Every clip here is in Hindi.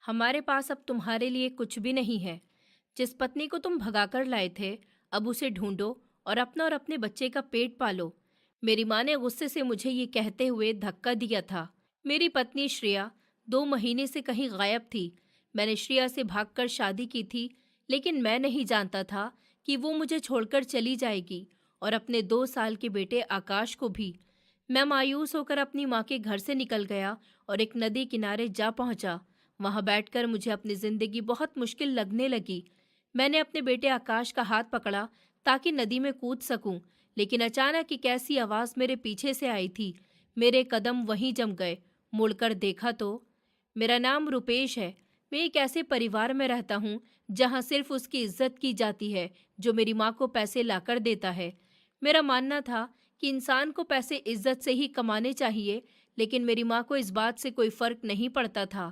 हमारे पास अब तुम्हारे लिए कुछ भी नहीं है। जिस पत्नी को तुम भगाकर लाए थे, अब उसे ढूंढो और अपना और अपने बच्चे का पेट पालो। मेरी माँ ने गुस्से से मुझे ये कहते हुए धक्का दिया था। मेरी पत्नी श्रेया 2 महीने से कहीं गायब थी। मैंने श्रेया से भागकर शादी की थी, लेकिन मैं नहीं जानता था कि वो मुझे छोड़कर चली जाएगी और अपने 2 साल के बेटे आकाश को भी। मैं मायूस होकर अपनी माँ के घर से निकल गया और एक नदी किनारे जा पहुंचा। वहां बैठकर मुझे अपनी जिंदगी बहुत मुश्किल लगने लगी। मैंने अपने बेटे आकाश का हाथ पकड़ा ताकि नदी में कूद सकूं, लेकिन अचानक एक ऐसी आवाज मेरे पीछे से आई थी। मेरे कदम वहीं जम गए। मुड़कर देखा तो मेरा नाम रुपेश है। मैं एक ऐसे परिवार में रहता हूँ जहाँ सिर्फ उसकी इज्जत की जाती है जो मेरी माँ को पैसे लाकर देता है। मेरा मानना था कि इंसान को पैसे इज्जत से ही कमाने चाहिए, लेकिन मेरी माँ को इस बात से कोई फर्क नहीं पड़ता था।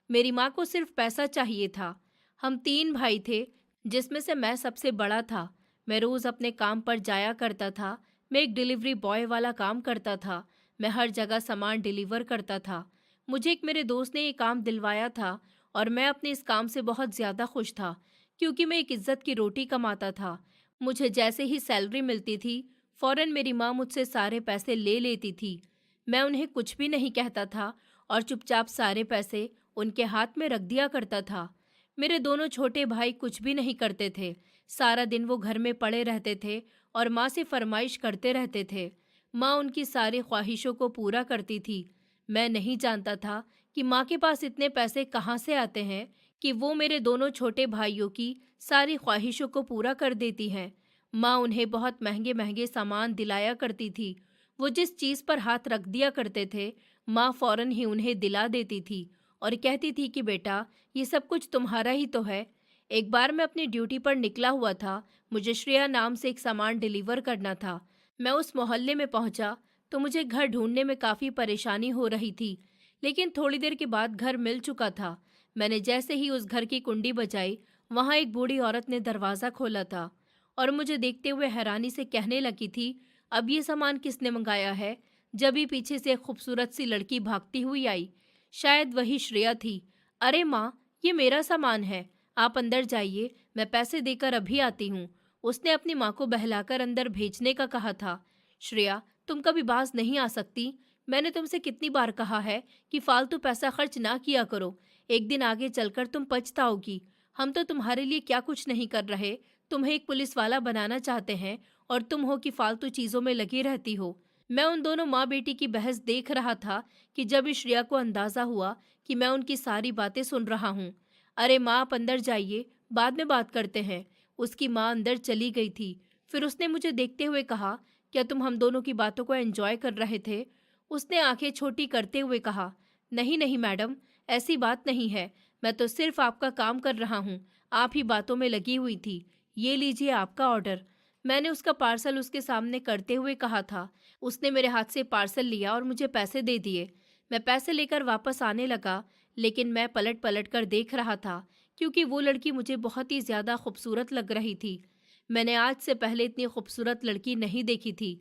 मेरी माँ को सिर्फ पैसा चाहिए था। हम 3 भाई थे, जिसमें से मैं सबसे बड़ा था। मैं रोज अपने काम पर जाया करता था। मैं एक डिलीवरी बॉय वाला काम करता था। मैं हर जगह सामान डिलीवर करता था। मुझे एक मेरे दोस्त ने ये काम दिलवाया था और मैं अपने इस काम से बहुत ज़्यादा खुश था, क्योंकि मैं एक इज्जत की रोटी कमाता था। मुझे जैसे ही सैलरी मिलती थी, फौरन मेरी माँ मुझसे सारे पैसे ले लेती थी। मैं उन्हें कुछ भी नहीं कहता था और चुपचाप सारे पैसे उनके हाथ में रख दिया करता था। मेरे दोनों छोटे भाई कुछ भी नहीं करते थे। सारा दिन वो घर में पड़े रहते थे और माँ से फरमाइश करते रहते थे। माँ उनकी सारी ख्वाहिशों को पूरा करती थी। मैं नहीं जानता था कि माँ के पास इतने पैसे कहाँ से आते हैं कि वो मेरे दोनों छोटे भाइयों की सारी ख्वाहिशों को पूरा कर देती हैं। माँ उन्हें बहुत महंगे महंगे सामान दिलाया करती थी। वो जिस चीज़ पर हाथ रख दिया करते थे, माँ फौरन ही उन्हें दिला देती थी और कहती थी कि बेटा, ये सब कुछ तुम्हारा ही तो है। एक बार मैं अपनी ड्यूटी पर निकला हुआ था। मुझे श्रेया नाम से एक सामान डिलीवर करना था। मैं उस मोहल्ले में पहुंचा तो मुझे घर ढूंढने में काफ़ी परेशानी हो रही थी, लेकिन थोड़ी देर के बाद घर मिल चुका था। मैंने जैसे ही उस घर की कुंडी बजाई, वहां एक बूढ़ी औरत ने दरवाज़ा खोला था और मुझे देखते हुए हैरानी से कहने लगी थी, अब ये सामान किसने मंगाया है? जब ही पीछे से एक खूबसूरत सी लड़की भागती हुई आई। शायद वही श्रेया थी। अरे माँ, ये मेरा सामान है, आप अंदर जाइए, मैं पैसे देकर अभी आती हूँ। उसने अपनी माँ को बहलाकर अंदर भेजने का कहा था। श्रेया, तुम कभी बाज नहीं आ सकती? मैंने तुमसे कितनी बार कहा है कि फालतू पैसा खर्च ना किया करो। एक दिन आगे चलकर तुम पछताओगी। हम तो तुम्हारे लिए क्या कुछ नहीं कर रहे, तुम्हें एक पुलिस वाला बनाना चाहते हैं और तुम हो कि फालतू चीजों में लगी रहती हो। मैं उन दोनों माँ बेटी की बहस देख रहा था कि जब इस श्रेया को अंदाजा हुआ कि मैं उनकी सारी बातें सुन रहा हूँ। अरे माँ, आप अंदर जाइए, बाद में बात करते हैं। उसकी माँ अंदर चली गई थी। फिर उसने मुझे देखते हुए कहा, क्या तुम हम दोनों की बातों को एंजॉय कर रहे थे? उसने आंखें छोटी करते हुए कहा, नहीं नहीं मैडम, ऐसी बात नहीं है। मैं तो सिर्फ आपका काम कर रहा हूँ। आप ही बातों में लगी हुई थी। ये लीजिए आपका ऑर्डर। मैंने उसका पार्सल उसके सामने करते हुए कहा था। उसने मेरे हाथ से पार्सल लिया और मुझे पैसे दे दिए। मैं पैसे लेकर वापस आने लगा, लेकिन मैं पलट पलट कर देख रहा था, क्योंकि वो लड़की मुझे बहुत ही ज़्यादा खूबसूरत लग रही थी। मैंने आज से पहले इतनी खूबसूरत लड़की नहीं देखी थी।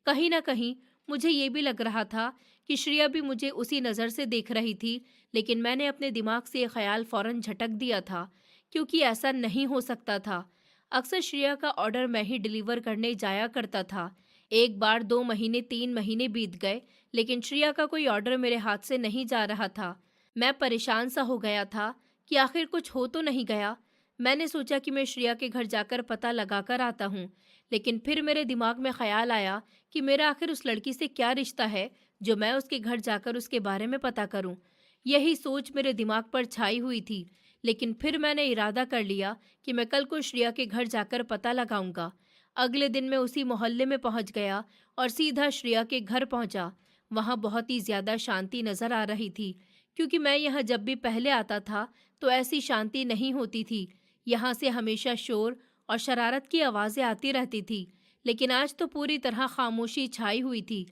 कहीं ना कहीं मुझे ये भी लग रहा था कि श्रेया भी मुझे उसी नज़र से देख रही थी, लेकिन मैंने अपने दिमाग से ये ख्याल फ़ौरन झटक दिया था, क्योंकि ऐसा नहीं हो सकता था। अक्सर श्रेया का ऑर्डर मैं ही डिलीवर करने जाया करता था। एक बार 2 महीने 3 महीने बीत गए, लेकिन श्रेया का कोई ऑर्डर मेरे हाथ से नहीं जा रहा था। मैं परेशान सा हो गया था कि आखिर कुछ हो तो नहीं गया। मैंने सोचा कि मैं श्रेया के घर जाकर पता लगा कर आता हूँ, लेकिन फिर मेरे दिमाग में ख्याल आया कि मेरा आखिर उस लड़की से क्या रिश्ता है जो मैं उसके घर जाकर उसके बारे में पता करूँ। यही सोच मेरे दिमाग पर छाई हुई थी, लेकिन फिर मैंने इरादा कर लिया कि मैं कल को श्रेया के घर जाकर पता लगाऊंगा। अगले दिन मैं उसी मोहल्ले में पहुंच गया और सीधा श्रेया के घर पहुंचा। वहां बहुत ही ज्यादा शांति नजर आ रही थी, क्योंकि मैं यहाँ जब भी पहले आता था तो ऐसी शांति नहीं होती थी। यहाँ से हमेशा शोर और शरारत की आवाज़ें आती रहती थी, लेकिन आज तो पूरी तरह खामोशी छाई हुई थी।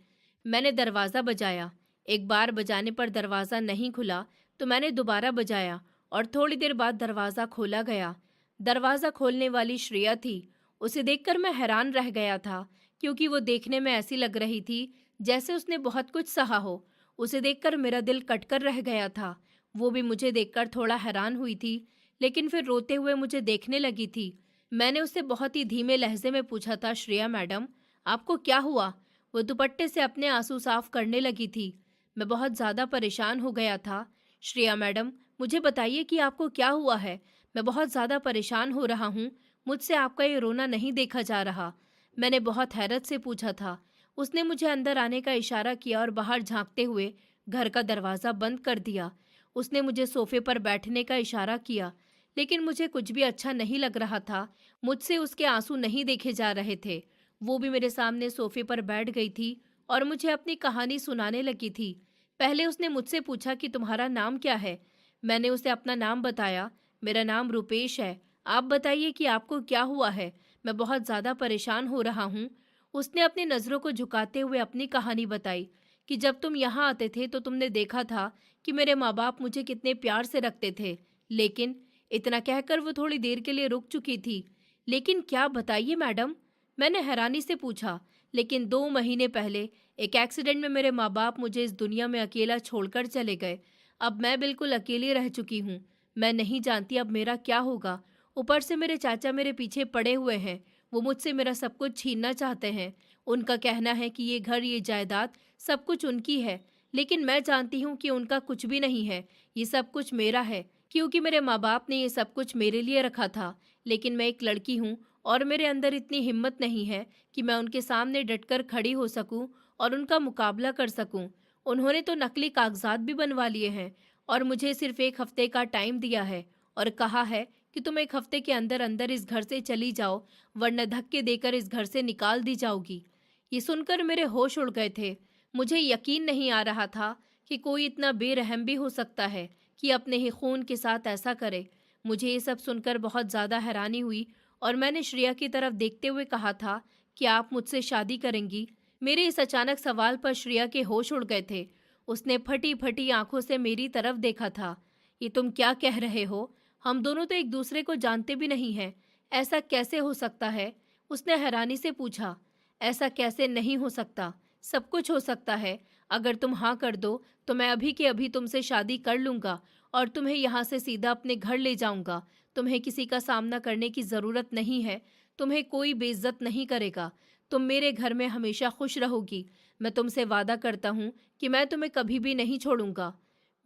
मैंने दरवाज़ा बजाया। एक बार बजाने पर दरवाज़ा नहीं खुला तो मैंने दोबारा बजाया और थोड़ी देर बाद दरवाज़ा खोला गया। दरवाज़ा खोलने वाली श्रेया थी। उसे देखकर मैं हैरान रह गया था, क्योंकि वो देखने में ऐसी लग रही थी जैसे उसने बहुत कुछ सहा हो। उसे देखकर मेरा दिल कटकर रह गया था। वो भी मुझे देखकर थोड़ा हैरान हुई थी, लेकिन फिर रोते हुए मुझे देखने लगी थी। मैंने उससे बहुत ही धीमे लहजे में पूछा था, श्रेया मैडम, आपको क्या हुआ? वो दुपट्टे से अपने आंसू साफ करने लगी थी। मैं बहुत ज़्यादा परेशान हो गया था। श्रेया मैडम, मुझे बताइए कि आपको क्या हुआ है? मैं बहुत ज़्यादा परेशान हो रहा हूँ। मुझसे आपका ये रोना नहीं देखा जा रहा। मैंने बहुत हैरत से पूछा था। उसने मुझे अंदर आने का इशारा किया और बाहर झांकते हुए घर का दरवाज़ा बंद कर दिया। उसने मुझे सोफे पर बैठने का इशारा किया, लेकिन मुझे कुछ भी अच्छा नहीं लग रहा था। मुझसे उसके आंसू नहीं देखे जा रहे थे। वो भी मेरे सामने सोफे पर बैठ गई थी और मुझे अपनी कहानी सुनाने लगी थी। पहले उसने मुझसे पूछा कि तुम्हारा नाम क्या है? मैंने उसे अपना नाम बताया। मेरा नाम रुपेश है। आप बताइए कि आपको क्या हुआ है? मैं बहुत ज़्यादा परेशान हो रहा हूँ। उसने अपनी नज़रों को झुकाते हुए अपनी कहानी बताई कि जब तुम यहाँ आते थे तो तुमने देखा था कि मेरे माँ बाप मुझे कितने प्यार से रखते थे। लेकिन इतना कहकर वो थोड़ी देर के लिए रुक चुकी थी। लेकिन क्या, बताइए मैडम, मैंने हैरानी से पूछा। लेकिन 2 महीने पहले एक एक्सीडेंट में मेरे माँ बाप मुझे इस दुनिया में अकेला छोड़कर चले गए। अब मैं बिल्कुल अकेली रह चुकी हूँ। मैं नहीं जानती अब मेरा क्या होगा। ऊपर से मेरे चाचा मेरे पीछे पड़े हुए हैं। वो मुझसे मेरा सब कुछ छीनना चाहते हैं। उनका कहना है कि ये घर, ये जायदाद, सब कुछ उनकी है। लेकिन मैं जानती हूँ कि उनका कुछ भी नहीं है। ये सब कुछ मेरा है, क्योंकि मेरे माँ बाप ने ये सब कुछ मेरे लिए रखा था। लेकिन मैं एक लड़की हूँ और मेरे अंदर इतनी हिम्मत नहीं है कि मैं उनके सामने डटकर खड़ी हो सकूं और उनका मुकाबला कर सकूं। उन्होंने तो नकली कागजात भी बनवा लिए हैं और मुझे सिर्फ 1 हफ्ते का टाइम दिया है और कहा है कि तुम 1 हफ्ते के अंदर अंदर इस घर से चली जाओ, वरना धक्के देकर इस घर से निकाल दी जाओगी। ये सुनकर मेरे होश उड़ गए थे। मुझे यकीन नहीं आ रहा था कि कोई इतना बेरहम भी हो सकता है कि अपने ही खून के साथ ऐसा करे। मुझे ये सब सुनकर बहुत ज़्यादा हैरानी हुई और मैंने श्रेया की तरफ देखते हुए कहा था कि आप मुझसे शादी करेंगी? मेरे इस अचानक सवाल पर श्रेया के होश उड़ गए थे। उसने फटी फटी आंखों से मेरी तरफ देखा था। ये तुम क्या कह रहे हो? हम दोनों तो एक दूसरे को जानते भी नहीं हैं। ऐसा कैसे हो सकता है? उसने हैरानी से पूछा। ऐसा कैसे नहीं हो सकता? सब कुछ हो सकता है। अगर तुम हाँ कर दो तो मैं अभी के अभी तुमसे शादी कर लूँगा और तुम्हें यहाँ से सीधा अपने घर ले जाऊँगा। तुम्हें किसी का सामना करने की ज़रूरत नहीं है। तुम्हें कोई बेइज्जत नहीं करेगा। तुम मेरे घर में हमेशा खुश रहोगी। मैं तुमसे वादा करता हूँ कि मैं तुम्हें कभी भी नहीं छोड़ूंगा।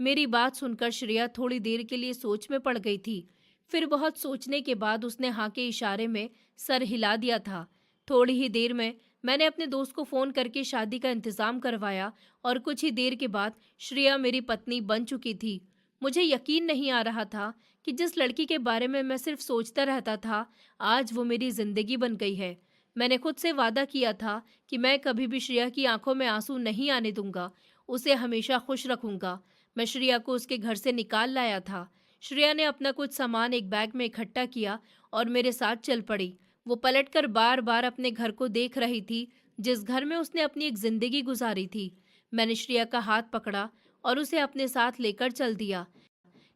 मेरी बात सुनकर श्रेया थोड़ी देर के लिए सोच में पड़ गई थी। फिर बहुत सोचने के बाद उसने हाँ के इशारे में सर हिला दिया था। थोड़ी ही देर में मैंने अपने दोस्त को फ़ोन करके शादी का इंतज़ाम करवाया और कुछ ही देर के बाद श्रेया मेरी पत्नी बन चुकी थी। मुझे यकीन नहीं आ रहा था कि जिस लड़की के बारे में मैं सिर्फ सोचता रहता था, आज वो मेरी ज़िंदगी बन गई है। मैंने खुद से वादा किया था कि मैं कभी भी श्रेया की आंखों में आंसू नहीं आने दूंगा, उसे हमेशा खुश रखूंगा। मैं श्रेया को उसके घर से निकाल लाया था। श्रेया ने अपना कुछ सामान एक बैग में इकट्ठा किया और मेरे साथ चल पड़ी। वो पलटकर बार बार अपने घर को देख रही थी, जिस घर में उसने अपनी एक जिंदगी गुजारी थी। मैंने श्रेया का हाथ पकड़ा और उसे अपने साथ लेकर चल दिया।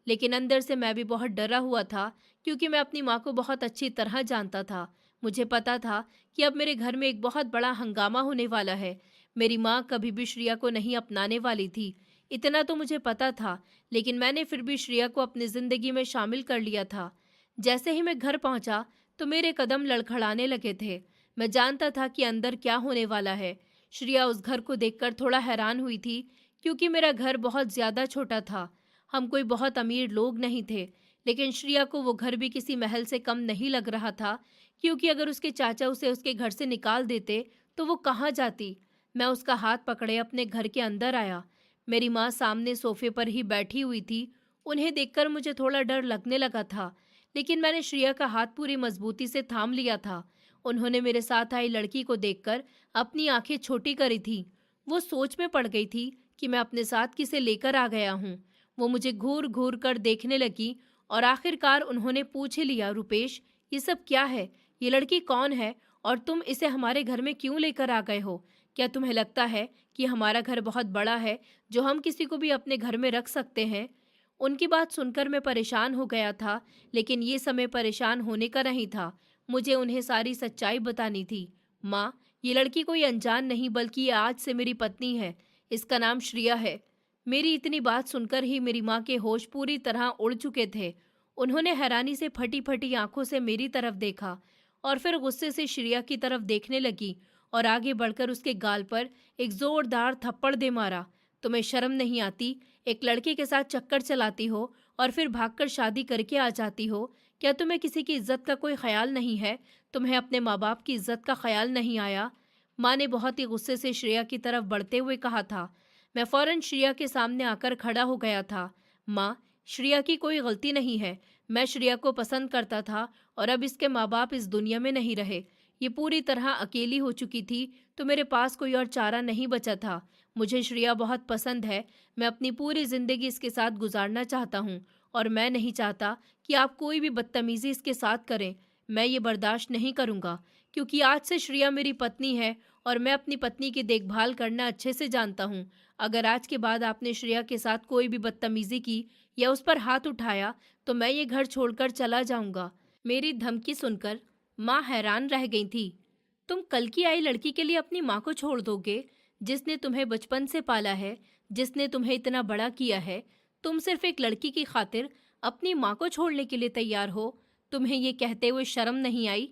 लेकिन अंदर से मैं भी बहुत डरा हुआ था, क्योंकि मैं अपनी माँ को बहुत अच्छी तरह जानता था। मुझे पता था कि अब मेरे घर में एक बहुत बड़ा हंगामा होने वाला है। मेरी माँ कभी भी श्रेया को नहीं अपनाने वाली थी, इतना तो मुझे पता था। लेकिन मैंने फिर भी श्रेया को अपनी ज़िंदगी में शामिल कर लिया था। जैसे ही मैं घर पहुंचा तो मेरे कदम लड़खड़ाने लगे थे। मैं जानता था कि अंदर क्या होने वाला है। श्रेया उस घर को देखकर थोड़ा हैरान हुई थी, क्योंकि मेरा घर बहुत ज़्यादा छोटा था। हम कोई बहुत अमीर लोग नहीं थे, लेकिन श्रेया को वो घर भी किसी महल से कम नहीं लग रहा था, क्योंकि अगर उसके चाचा उसे उसके घर से निकाल देते तो वो कहाँ जाती। मैं उसका हाथ पकड़े अपने घर के अंदर आया। मेरी माँ सामने सोफे पर ही बैठी हुई थी। उन्हें देखकर मुझे थोड़ा डर लगने लगा था, लेकिन मैंने श्रेया का हाथ पूरी मजबूती से थाम लिया था। उन्होंने मेरे साथ आई लड़की को देखकर अपनी आंखें छोटी करी थी। वो सोच में पड़ गई थी कि मैं अपने साथ किसे लेकर आ गया हूँ। वो मुझे घूर घूर कर देखने लगी और आखिरकार उन्होंने पूछ ही लिया, रुपेश, ये सब क्या है? ये लड़की कौन है और तुम इसे हमारे घर में क्यों लेकर आ गए हो? क्या तुम्हें लगता है कि हमारा घर बहुत बड़ा है, जो हम किसी को भी अपने घर में रख सकते हैं? उनकी बात सुनकर मैं परेशान हो गया था, लेकिन ये समय परेशान होने का नहीं था। मुझे उन्हें सारी सच्चाई बतानी थी। माँ, ये लड़की कोई अनजान नहीं बल्कि ये आज से मेरी पत्नी है। इसका नाम श्रेया है। मेरी इतनी बात सुनकर ही मेरी माँ के होश पूरी तरह उड़ चुके थे। उन्होंने हैरानी से फटी फटी आंखों से मेरी तरफ देखा और फिर गुस्से से श्रेया की तरफ देखने लगी और आगे बढ़कर उसके गाल पर एक जोरदार थप्पड़ दे मारा। तुम्हें शर्म नहीं आती? एक लड़के के साथ चक्कर चलाती हो और फिर भागकर शादी करके आ जाती हो। क्या तुम्हें किसी की इज्जत का कोई ख्याल नहीं है? तुम्हें अपने माँ बाप की इज्जत का ख्याल नहीं आया? माँ ने बहुत ही गुस्से से श्रेया की तरफ बढ़ते हुए कहा था। मैं फौरन श्रेया के सामने आकर खड़ा हो गया था। माँ, श्रेया की कोई गलती नहीं है। मैं श्रेया को पसंद करता था और अब इसके माँ बाप इस दुनिया में नहीं रहे। ये पूरी तरह अकेली हो चुकी थी तो मेरे पास कोई और चारा नहीं बचा था। मुझे श्रेया बहुत पसंद है। मैं अपनी पूरी जिंदगी इसके साथ गुजारना चाहता हूँ और मैं नहीं चाहता कि आप कोई भी बदतमीजी इसके साथ करें। मैं ये बर्दाश्त नहीं करूँगा क्योंकि आज से श्रेया मेरी पत्नी है और मैं अपनी पत्नी की देखभाल करना अच्छे से जानता हूँ। अगर आज के बाद आपने श्रेया के साथ कोई भी बदतमीजी की या उस पर हाथ उठाया तो मैं ये घर छोड़कर चला जाऊंगा। मेरी धमकी सुनकर माँ हैरान रह गई थी। तुम कल की आई लड़की के लिए अपनी माँ को छोड़ दोगे, जिसने तुम्हें बचपन से पाला है, जिसने तुम्हें इतना बड़ा किया है? तुम सिर्फ एक लड़की की खातिर अपनी माँ को छोड़ने के लिए तैयार हो? तुम्हें ये कहते हुए शर्म नहीं आई?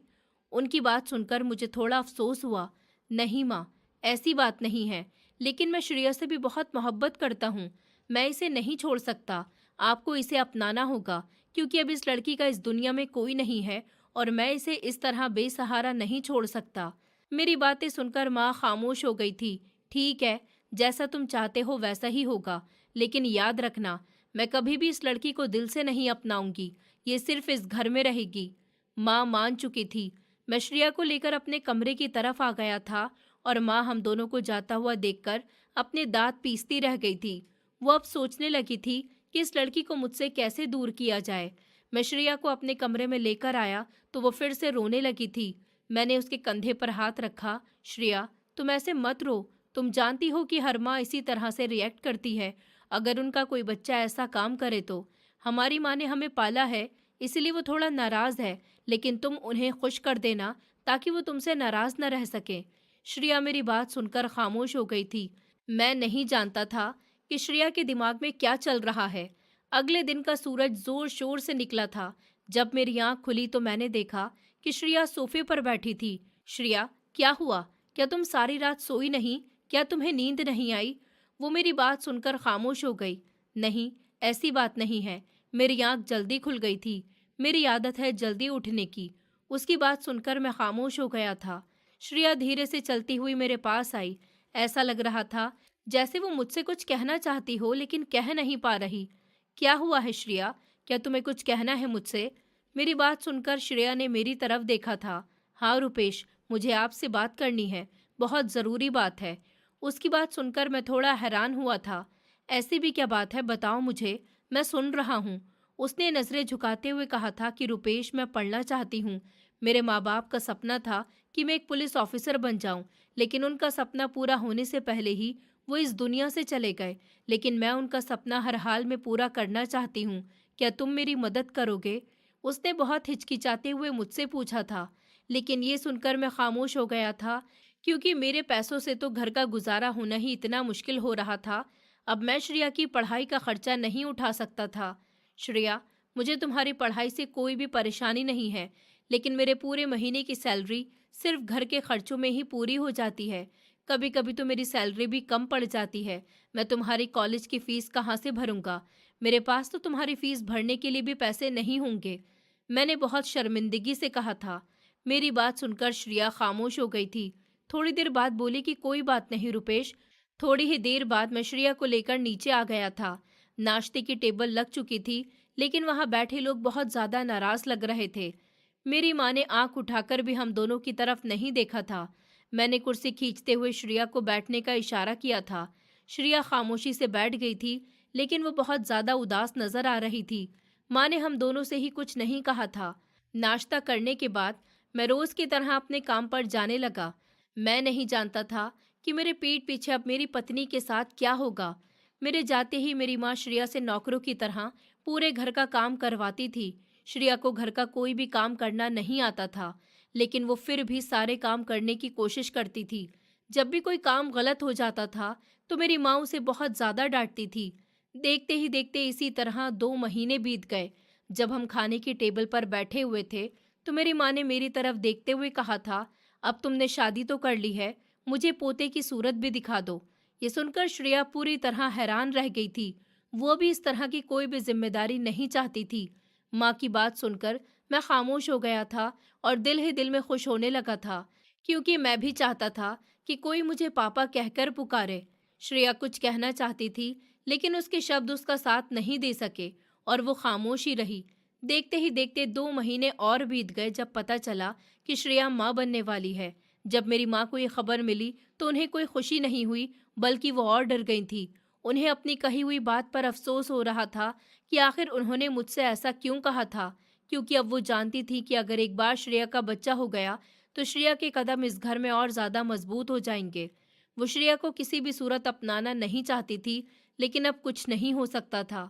उनकी बात सुनकर मुझे थोड़ा अफसोस हुआ। नहीं माँ, ऐसी बात नहीं है, लेकिन मैं श्रेया से भी बहुत मोहब्बत करता हूँ। मैं इसे नहीं छोड़ सकता। आपको इसे अपनाना होगा क्योंकि अब इस लड़की का इस दुनिया में कोई नहीं है और मैं इसे इस तरह बेसहारा नहीं छोड़ सकता। मेरी बातें सुनकर माँ खामोश हो गई थी। ठीक है, जैसा तुम चाहते हो वैसा ही होगा, लेकिन याद रखना, मैं कभी भी इस लड़की को दिल से नहीं अपनाऊंगी। ये सिर्फ इस घर में रहेगी। माँ मान चुकी थी। मैं श्रेया को लेकर अपने कमरे की तरफ आ गया था और माँ हम दोनों को जाता हुआ देखकर अपने दांत पीसती रह गई थी। वो अब सोचने लगी थी कि इस लड़की को मुझसे कैसे दूर किया जाए। मैं श्रेया को अपने कमरे में लेकर आया तो वो फिर से रोने लगी थी। मैंने उसके कंधे पर हाथ रखा। श्रेया, तुम ऐसे मत रो। तुम जानती हो कि हर माँ इसी तरह से रिएक्ट करती है अगर उनका कोई बच्चा ऐसा काम करे तो। हमारी माँ ने हमें पाला है, इसलिए वो थोड़ा नाराज है, लेकिन तुम उन्हें खुश कर देना ताकि वो तुमसे नाराज न रह सके। श्रेया मेरी बात सुनकर खामोश हो गई थी। मैं नहीं जानता था कि श्रेया के दिमाग में क्या चल रहा है। अगले दिन का सूरज जोर शोर से निकला था। जब मेरी आंख खुली तो मैंने देखा कि श्रेया सोफे पर बैठी थी। श्रेया, क्या हुआ? क्या तुम सारी रात सोई नहीं? क्या तुम्हें नींद नहीं आई? वो मेरी बात सुनकर खामोश हो गई। नहीं, ऐसी बात नहीं है। मेरी आंख जल्दी खुल गई थी। मेरी आदत है जल्दी उठने की। उसकी बात सुनकर मैं खामोश हो गया था। श्रेया धीरे से चलती हुई मेरे पास आई। ऐसा लग रहा था जैसे वो मुझसे कुछ कहना चाहती हो लेकिन कह नहीं पा रही। क्या हुआ है श्रेया? क्या तुम्हें कुछ कहना है मुझसे? मेरी बात सुनकर श्रेया ने मेरी तरफ देखा था। हाँ रुपेश, मुझे आपसे बात करनी है, बहुत ज़रूरी बात है। उसकी बात सुनकर मैं थोड़ा हैरान हुआ था। ऐसी भी क्या बात है, बताओ मुझे, मैं सुन रहा हूँ। उसने नज़रें झुकाते हुए कहा था कि रुपेश, मैं पढ़ना चाहती हूँ। मेरे माँ बाप का सपना था कि मैं एक पुलिस ऑफिसर बन जाऊँ, लेकिन उनका सपना पूरा होने से पहले ही वो इस दुनिया से चले गए। लेकिन मैं उनका सपना हर हाल में पूरा करना चाहती हूँ। क्या तुम मेरी मदद करोगे? उसने बहुत हिचकिचाते हुए मुझसे पूछा था, लेकिन ये सुनकर मैं खामोश हो गया था क्योंकि मेरे पैसों से तो घर का गुजारा होना ही इतना मुश्किल हो रहा था। अब मैं श्रेया की पढ़ाई का खर्चा नहीं उठा सकता था। श्रेया, मुझे तुम्हारी पढ़ाई से कोई भी परेशानी नहीं है, लेकिन मेरे पूरे महीने की सैलरी सिर्फ घर के खर्चों में ही पूरी हो जाती है। कभी कभी तो मेरी सैलरी भी कम पड़ जाती है। मैं तुम्हारी कॉलेज की फीस कहाँ से भरूंगा? मेरे पास तो तुम्हारी फीस भरने के लिए भी पैसे नहीं होंगे। मैंने बहुत शर्मिंदगी से कहा था। मेरी बात सुनकर श्रेया खामोश हो गई थी। थोड़ी देर बाद बोली कि कोई बात नहीं रुपेश। थोड़ी ही देर बाद मैं श्रेया को लेकर नीचे आ गया था। नाश्ते की टेबल लग चुकी थी, लेकिन वहां बैठे लोग बहुत ज्यादा नाराज लग रहे थे। मेरी माँ ने आंख उठाकर भी हम दोनों की तरफ नहीं देखा था। मैंने कुर्सी खींचते हुए श्रेया को बैठने का इशारा किया था। श्रेया खामोशी से बैठ गई थी, लेकिन वो बहुत ज्यादा उदास नजर आ रही थी। माँ ने हम दोनों से ही कुछ नहीं कहा था। नाश्ता करने के बाद मैं रोज की तरह अपने काम पर जाने लगा। मैं नहीं जानता था कि मेरे पीठ पीछे अब मेरी पत्नी के साथ क्या होगा। मेरे जाते ही मेरी माँ श्रेया से नौकरों की तरह पूरे घर का काम करवाती थी। श्रेया को घर का कोई भी काम करना नहीं आता था, लेकिन वो फिर भी सारे काम करने की कोशिश करती थी। जब भी कोई काम गलत हो जाता था तो मेरी माँ उसे बहुत ज़्यादा डांटती थी। देखते ही देखते इसी तरह 2 महीने बीत गए। जब हम खाने की टेबल पर बैठे हुए थे तो मेरी माँ ने मेरी तरफ देखते हुए कहा था, अब तुमने शादी तो कर ली है, मुझे पोते की सूरत भी दिखा दो। ये सुनकर श्रेया पूरी तरह हैरान रह गई थी। वो भी इस तरह की कोई भी जिम्मेदारी नहीं चाहती थी। माँ की बात सुनकर मैं खामोश हो गया था और दिल ही दिल में खुश होने लगा था, क्योंकि मैं भी चाहता था कि कोई मुझे पापा कहकर पुकारे। श्रेया कुछ कहना चाहती थी, लेकिन उसके शब्द उसका साथ नहीं दे सके और वो खामोश ही रही। देखते ही देखते 2 महीने और बीत गए जब पता चला कि श्रेया माँ बनने वाली है। जब मेरी माँ को ये खबर मिली तो उन्हें कोई खुशी नहीं हुई, बल्कि वो और डर गई थी। उन्हें अपनी कही हुई बात पर अफसोस हो रहा था कि आखिर उन्होंने मुझसे ऐसा क्यों कहा था, क्योंकि अब वो जानती थी कि अगर एक बार श्रेया का बच्चा हो गया तो श्रेया के कदम इस घर में और ज़्यादा मजबूत हो जाएंगे। वो श्रेया को किसी भी सूरत अपनाना नहीं चाहती थी, लेकिन अब कुछ नहीं हो सकता था।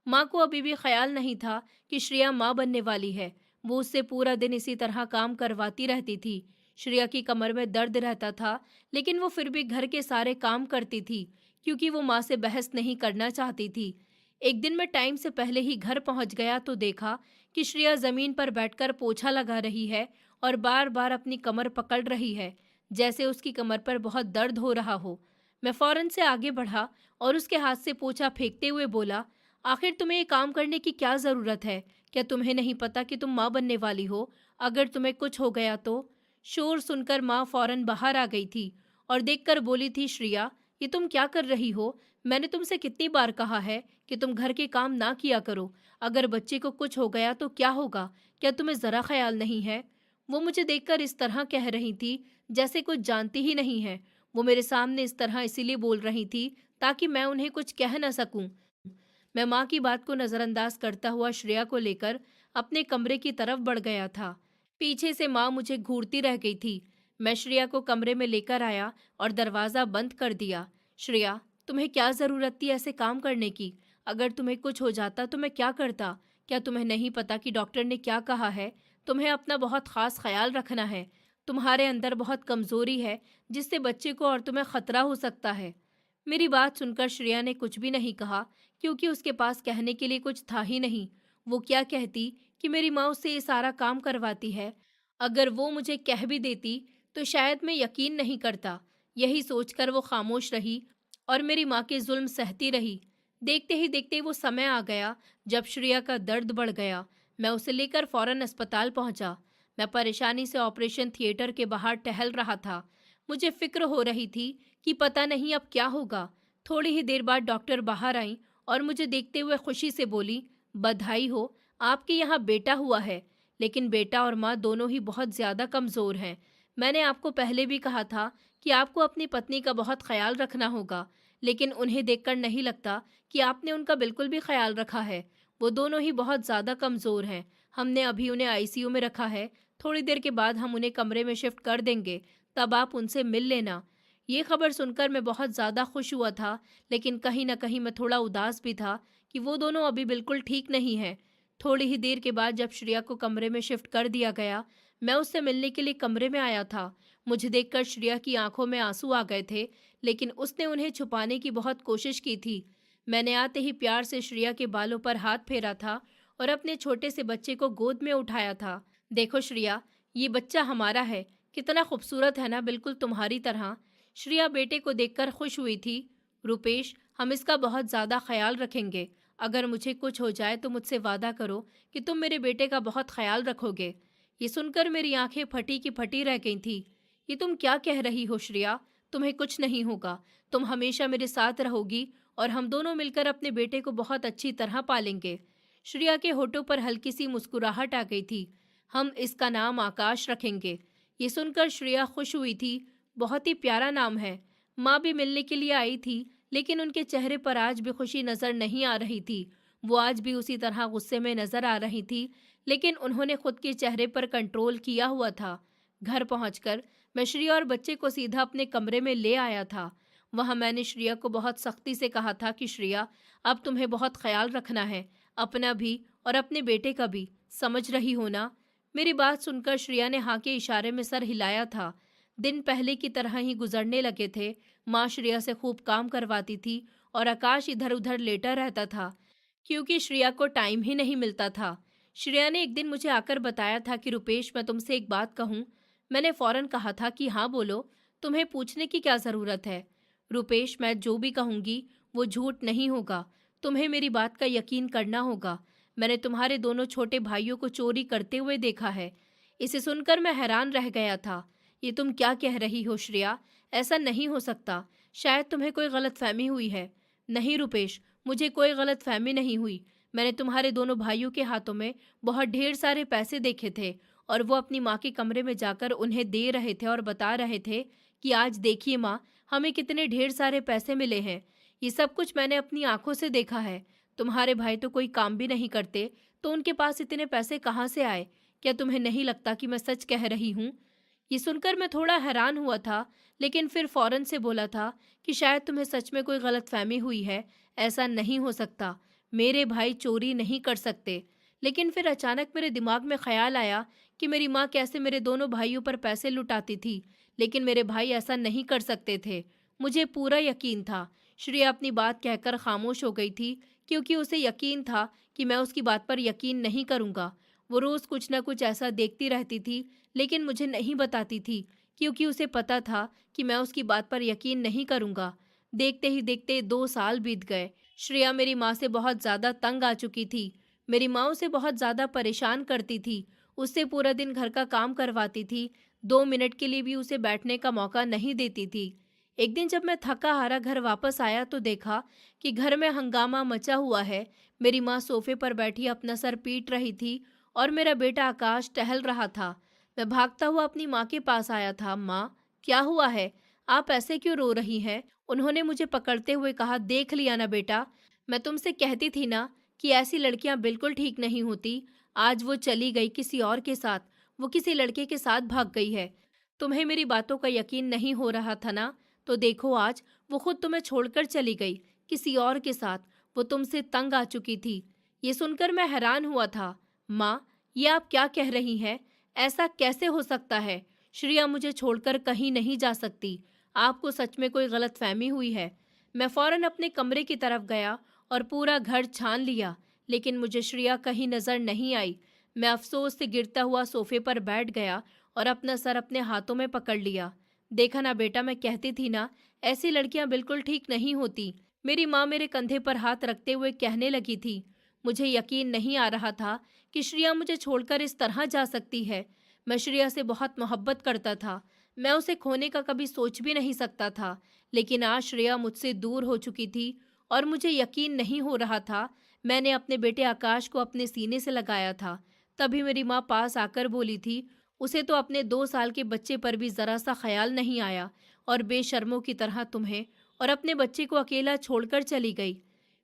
माँ को अभी भी ख्याल नहीं था कि श्रेया माँ बनने वाली है। वो उससे पूरा दिन इसी तरह काम करवाती रहती थी। श्रेया की कमर में दर्द रहता था, लेकिन वो फिर भी घर के सारे काम करती थी, क्योंकि वो माँ से बहस नहीं करना चाहती थी। एक दिन मैं टाइम से पहले ही घर पहुंच गया तो देखा कि श्रेया जमीन पर बैठकर पोछा लगा रही है और बार बार अपनी कमर पकड़ रही है, जैसे उसकी कमर पर बहुत दर्द हो रहा हो। मैं फौरन से आगे बढ़ा और उसके हाथ से पोछा फेंकते हुए बोला, आखिर तुम्हें ये काम करने की क्या ज़रूरत है? क्या तुम्हें नहीं पता कि तुम माँ बनने वाली हो? अगर तुम्हें कुछ हो गया तो? शोर सुनकर माँ फौरन बाहर आ गई थी और देखकर बोली थी, श्रेया, ये तुम क्या कर रही हो? मैंने तुमसे कितनी बार कहा है कि तुम घर के काम ना किया करो। अगर बच्चे को कुछ हो गया तो क्या होगा? क्या तुम्हें ज़रा ख्याल नहीं है? वो मुझे देखकर इस तरह कह रही थी जैसे कुछ जानती ही नहीं है। वो मेरे सामने इस तरह इसीलिए बोल रही थी ताकि मैं उन्हें कुछ कह न सकूं। मैं माँ की बात को नज़रअंदाज करता हुआ श्रेया को लेकर अपने कमरे की तरफ बढ़ गया था। पीछे से माँ मुझे घूरती रह गई थी। मैं श्रेया को कमरे में लेकर आया और दरवाज़ा बंद कर दिया। श्रेया, तुम्हें क्या ज़रूरत थी ऐसे काम करने की? अगर तुम्हें कुछ हो जाता तो मैं क्या करता? क्या तुम्हें नहीं पता कि डॉक्टर ने क्या कहा है? तुम्हें अपना बहुत ख़ास ख्याल रखना है। तुम्हारे अंदर बहुत कमज़ोरी है, जिससे बच्चे को और तुम्हें खतरा हो सकता है। मेरी बात सुनकर श्रेया ने कुछ भी नहीं कहा, क्योंकि उसके पास कहने के लिए कुछ था ही नहीं। वो क्या कहती कि मेरी माँ उससे ये सारा काम करवाती है। अगर वो मुझे कह भी देती तो शायद मैं यकीन नहीं करता। यही सोचकर वो खामोश रही और मेरी माँ के जुल्म सहती रही। देखते ही देखते वो समय आ गया जब श्रेया का दर्द बढ़ गया। मैं उसे लेकर फौरन अस्पताल पहुंचा। मैं परेशानी से ऑपरेशन थिएटर के बाहर टहल रहा था। मुझे फिक्र हो रही थी कि पता नहीं अब क्या होगा। थोड़ी ही देर बाद डॉक्टर बाहर आई और मुझे देखते हुए खुशी से बोली, बधाई हो, आपके यहाँ बेटा हुआ है। लेकिन बेटा और माँ दोनों ही बहुत ज़्यादा कमज़ोर हैं। मैंने आपको पहले भी कहा था कि आपको अपनी पत्नी का बहुत ख्याल रखना होगा, लेकिन उन्हें देखकर नहीं लगता कि आपने उनका बिल्कुल भी ख्याल रखा है। वो दोनों ही बहुत ज़्यादा कमज़ोर हैं। हमने अभी उन्हें आईसीयू में रखा है। थोड़ी देर के बाद हम उन्हें कमरे में शिफ्ट कर देंगे, तब आप उनसे मिल लेना। ये खबर सुनकर मैं बहुत ज़्यादा खुश हुआ था, लेकिन कहीं न कहीं मैं थोड़ा उदास भी था कि वो दोनों अभी बिल्कुल ठीक नहीं हैं। थोड़ी ही देर के बाद जब श्रेया को कमरे में शिफ्ट कर दिया गया, मैं उससे मिलने के लिए कमरे में आया था। मुझे देखकर श्रेया की आंखों में आंसू आ गए थे, लेकिन उसने उन्हें छुपाने की बहुत कोशिश की थी। मैंने आते ही प्यार से श्रेया के बालों पर हाथ फेरा था और अपने छोटे से बच्चे को गोद में उठाया था। देखो श्रेया, ये बच्चा हमारा है। कितना खूबसूरत है ना, बिल्कुल तुम्हारी तरह। श्रेया बेटे को देखकर खुश हुई थी। रुपेश, हम इसका बहुत ज़्यादा ख्याल रखेंगे। अगर मुझे कुछ हो जाए तो मुझसे वादा करो कि तुम मेरे बेटे का बहुत ख्याल रखोगे। ये सुनकर मेरी आंखें फटी की फटी रह गई थी। ये तुम क्या कह रही हो श्रेया? तुम्हें कुछ नहीं होगा। तुम हमेशा मेरे साथ रहोगी और हम दोनों मिलकर अपने बेटे को बहुत अच्छी तरह पालेंगे। श्रेया के होठों पर हल्की सी मुस्कुराहट आ गई थी। हम इसका नाम आकाश रखेंगे। ये सुनकर श्रेया खुश हुई थी। बहुत ही प्यारा नाम है। माँ भी मिलने के लिए आई थी, लेकिन उनके चेहरे पर आज भी खुशी नजर नहीं आ रही थी। वो आज भी उसी तरह गुस्से में नजर आ रही थी, लेकिन उन्होंने खुद के चेहरे पर कंट्रोल किया हुआ था। घर पहुंचकर मैं श्रेया और बच्चे को सीधा अपने कमरे में ले आया था। वहां मैंने श्रेया को बहुत सख्ती से कहा था कि श्रेया, अब तुम्हें बहुत ख्याल रखना है, अपना भी और अपने बेटे का भी। समझ रही हो ना? मेरी बात सुनकर श्रेया ने हाँ के इशारे में सर हिलाया था। दिन पहले की तरह ही गुजरने लगे थे। माँ श्रेया से खूब काम करवाती थी और आकाश इधर उधर लेटा रहता था, क्योंकि श्रेया को टाइम ही नहीं मिलता था। श्रेया ने एक दिन मुझे आकर बताया था कि रुपेश, मैं तुमसे एक बात कहूँ। मैंने फौरन कहा था कि हाँ बोलो, तुम्हें पूछने की क्या ज़रूरत है। रुपेश, मैं जो भी कहूँगी वो झूठ नहीं होगा, तुम्हें मेरी बात का यकीन करना होगा। मैंने तुम्हारे दोनों छोटे भाइयों को चोरी करते हुए देखा है। इसे सुनकर मैं हैरान रह गया था। ये तुम क्या कह रही हो श्रेया? ऐसा नहीं हो सकता, शायद तुम्हें कोई गलतफहमी हुई है। नहीं रुपेश, मुझे कोई गलतफहमी नहीं हुई। मैंने तुम्हारे दोनों भाइयों के हाथों में बहुत ढेर सारे पैसे देखे थे और वो अपनी माँ के कमरे में जाकर उन्हें दे रहे थे और बता रहे थे कि आज देखिए माँ, हमें कितने ढेर सारे पैसे मिले हैं। ये सब कुछ मैंने अपनी आंखों से देखा है। तुम्हारे भाई तो कोई काम भी नहीं करते, तो उनके पास इतने पैसे कहाँ से आए? क्या तुम्हें नहीं लगता कि मैं सच कह रही हूँ? ये सुनकर मैं थोड़ा हैरान हुआ था, लेकिन फिर फौरन से बोला था कि शायद तुम्हें सच में कोई गलतफहमी हुई है। ऐसा नहीं हो सकता, मेरे भाई चोरी नहीं कर सकते। लेकिन फिर अचानक मेरे दिमाग में ख्याल आया कि मेरी माँ कैसे मेरे दोनों भाइयों पर पैसे लुटाती थी, लेकिन मेरे भाई ऐसा नहीं कर सकते थे। मुझे पूरा यकीन था। श्रेया अपनी बात कहकर खामोश हो गई थी, क्योंकि उसे यकीन था कि मैं उसकी बात पर यकीन नहीं करूँगा। वो रोज़ कुछ न कुछ ऐसा देखती रहती थी, लेकिन मुझे नहीं बताती थी, क्योंकि उसे पता था कि मैं उसकी बात पर यकीन नहीं करूँगा। देखते ही देखते 2 साल बीत गए। श्रेया मेरी माँ से बहुत ज़्यादा तंग आ चुकी थी। मेरी माँ उसे बहुत ज़्यादा परेशान करती थी। उससे पूरा दिन घर का काम करवाती थी। 2 मिनट के लिए भी उसे बैठने का मौका नहीं देती थी। एक दिन जब मैं थका हारा घर वापस आया तो देखा कि घर में हंगामा मचा हुआ है। मेरी माँ सोफे पर बैठी अपना सर पीट रही थी और मेरा बेटा आकाश टहल रहा था। मैं भागता हुआ अपनी माँ के पास आया था। माँ, क्या हुआ है? आप ऐसे क्यों रो रही हैं? उन्होंने मुझे पकड़ते हुए कहा, देख लिया ना बेटा, मैं तुमसे कहती थी ना कि ऐसी लड़कियां बिल्कुल ठीक नहीं होती। आज वो चली गई किसी और के साथ, वो किसी लड़के के साथ भाग गई है। तुम्हें मेरी बातों का यकीन नहीं हो रहा था ना? तो देखो आज वो खुद तुम्हें छोड़कर चली गई किसी और के साथ। वो तुमसे तंग आ चुकी थी। ये सुनकर मैं हैरान हुआ था। माँ, ये आप क्या कह रही हैं? ऐसा कैसे हो सकता है? श्रेया मुझे छोड़कर कहीं नहीं जा सकती। आपको सच में कोई गलतफहमी हुई है। मैं फौरन अपने कमरे की तरफ गया और पूरा घर छान लिया, लेकिन मुझे श्रेया कहीं नजर नहीं आई। मैं अफसोस से गिरता हुआ सोफे पर बैठ गया और अपना सर अपने हाथों में पकड़ लिया। देखा ना बेटा, मैं कहती थी ना, ऐसी लड़कियां बिल्कुल ठीक नहीं होती। मेरी माँ मेरे कंधे पर हाथ रखते हुए कहने लगी थी। मुझे यकीन नहीं आ रहा था कि श्रेया मुझे छोड़कर इस तरह जा सकती है। मैं श्रेया से बहुत मोहब्बत करता था। मैं उसे खोने का कभी सोच भी नहीं सकता था, लेकिन आज श्रेया मुझसे दूर हो चुकी थी और मुझे यकीन नहीं हो रहा था। मैंने अपने बेटे आकाश को अपने सीने से लगाया था। तभी मेरी माँ पास आकर बोली थी, उसे तो अपने 2 साल के बच्चे पर भी जरा सा ख्याल नहीं आया और बेशर्मों की तरह तुम्हें और अपने बच्चे को अकेला छोड़कर चली गई।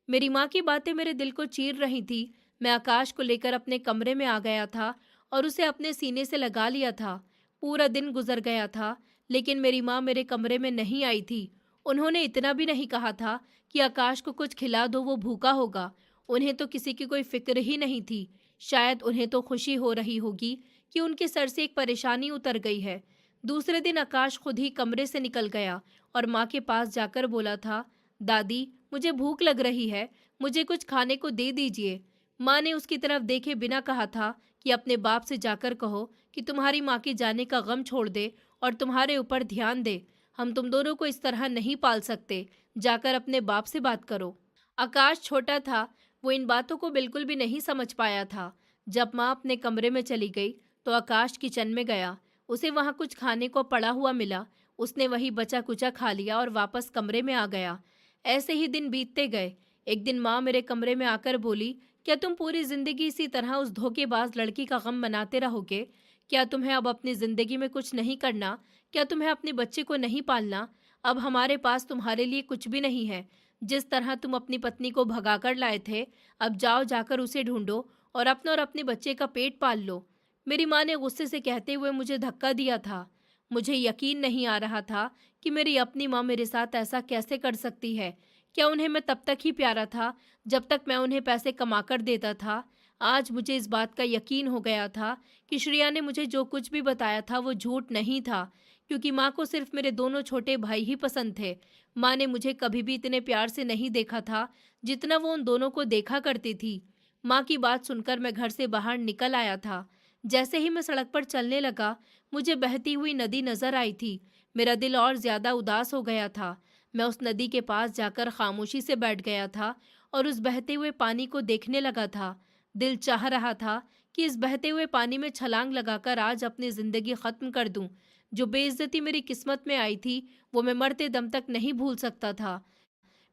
मेरी माँ की बातें मेरे दिल को चीर रही थी। मैं आकाश को लेकर अपने कमरे में आ गया था और उसे अपने सीने से लगा लिया था। पूरा दिन गुजर गया था, लेकिन मेरी माँ मेरे कमरे में नहीं आई थी। उन्होंने इतना भी नहीं कहा था कि आकाश को कुछ खिला दो, वो भूखा होगा। उन्हें तो किसी की कोई फिक्र ही नहीं थी। शायद उन्हें तो खुशी हो रही होगी कि उनके सर से एक परेशानी उतर गई है। दूसरे दिन आकाश खुद ही कमरे से निकल गया और माँ के पास जाकर बोला था, दादी, मुझे भूख लग रही है, मुझे कुछ खाने को दे दीजिए। माँ ने उसकी तरफ देखे बिना कहा था कि अपने बाप से जाकर कहो कि तुम्हारी माँ के जाने का गम छोड़ दे और तुम्हारे ऊपर ध्यान दे। हम तुम दोनों को इस तरह नहीं पाल सकते। जाकर अपने बाप से बात करो। आकाश छोटा था, वो इन बातों को बिल्कुल भी नहीं समझ पाया था। जब माँ अपने कमरे में चली गई तो आकाश किचन में गया। उसे वहाँ कुछ खाने को पड़ा हुआ मिला। उसने वही बचा कुचा खा लिया और वापस कमरे में आ गया। ऐसे ही दिन बीतते गए। एक दिन माँ मेरे कमरे में आकर बोली, क्या तुम पूरी जिंदगी इसी तरह उस धोखेबाज लड़की का गम मनाते रहोगे? क्या तुम्हें अब अपनी जिंदगी में कुछ नहीं करना? क्या तुम्हें अपने बच्चे को नहीं पालना? अब हमारे पास तुम्हारे लिए कुछ भी नहीं है। जिस तरह तुम अपनी पत्नी को भगाकर लाए थे, अब जाओ जाकर उसे ढूंढो और अपना और अपने बच्चे का पेट पाल लो। मेरी माँ ने गुस्से से कहते हुए मुझे धक्का दिया था। मुझे यकीन नहीं आ रहा था कि मेरी अपनी माँ मेरे साथ ऐसा कैसे कर सकती है। क्या उन्हें मैं तब तक ही प्यारा था जब तक मैं उन्हें पैसे कमाकर देता था? आज मुझे इस बात का यकीन हो गया था कि श्रेया ने मुझे जो कुछ भी बताया था वो झूठ नहीं था, क्योंकि माँ को सिर्फ मेरे दोनों छोटे भाई ही पसंद थे। माँ ने मुझे कभी भी इतने प्यार से नहीं देखा था जितना वो उन दोनों को देखा करती थी। माँ की बात सुनकर मैं घर से बाहर निकल आया था। जैसे ही मैं सड़क पर चलने लगा, मुझे बहती हुई नदी नजर आई थी। मेरा दिल और ज्यादा उदास हो गया था। मैं उस नदी के पास जाकर खामोशी से बैठ गया था और उस बहते हुए पानी को देखने लगा था। दिल चाह रहा था कि इस बहते हुए पानी में छलांग लगाकर आज अपनी जिंदगी खत्म कर दूं। जो बेइज्जती मेरी किस्मत में आई थी, वो मैं मरते दम तक नहीं भूल सकता था।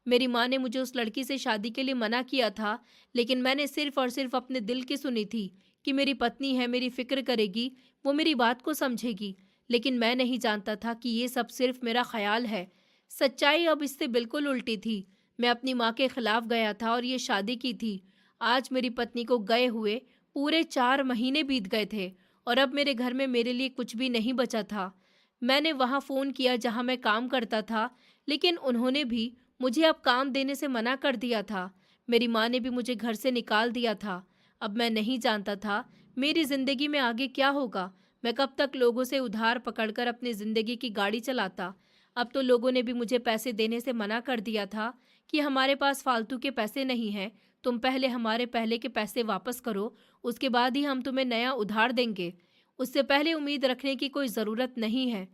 मेरी माँ ने मुझे उस लड़की से शादी के लिए मना किया था, लेकिन मैंने सिर्फ और सिर्फ अपने दिल की सुनी थी कि मेरी पत्नी है, मेरी फिक्र करेगी, वो मेरी बात को समझेगी। लेकिन मैं नहीं जानता था कि ये सब सिर्फ मेरा ख्याल है। सच्चाई अब इससे बिल्कुल उल्टी थी। मैं अपनी माँ के खिलाफ गया था और ये शादी की थी। आज मेरी पत्नी को गए हुए पूरे 4 महीने बीत गए थे और अब मेरे घर में मेरे लिए कुछ भी नहीं बचा था। मैंने वहाँ फ़ोन किया जहाँ मैं काम करता था, लेकिन उन्होंने भी मुझे अब काम देने से मना कर दिया था। मेरी माँ ने भी मुझे घर से निकाल दिया था। अब मैं नहीं जानता था मेरी ज़िंदगी में आगे क्या होगा। मैं कब तक लोगों से उधार पकड़कर अपनी ज़िंदगी की गाड़ी चलाता। अब तो लोगों ने भी मुझे पैसे देने से मना कर दिया था कि हमारे पास फालतू के पैसे नहीं हैं, तुम पहले हमारे पहले के पैसे वापस करो, उसके बाद ही हम तुम्हें नया उधार देंगे। उससे पहले उम्मीद रखने की कोई ज़रूरत नहीं है।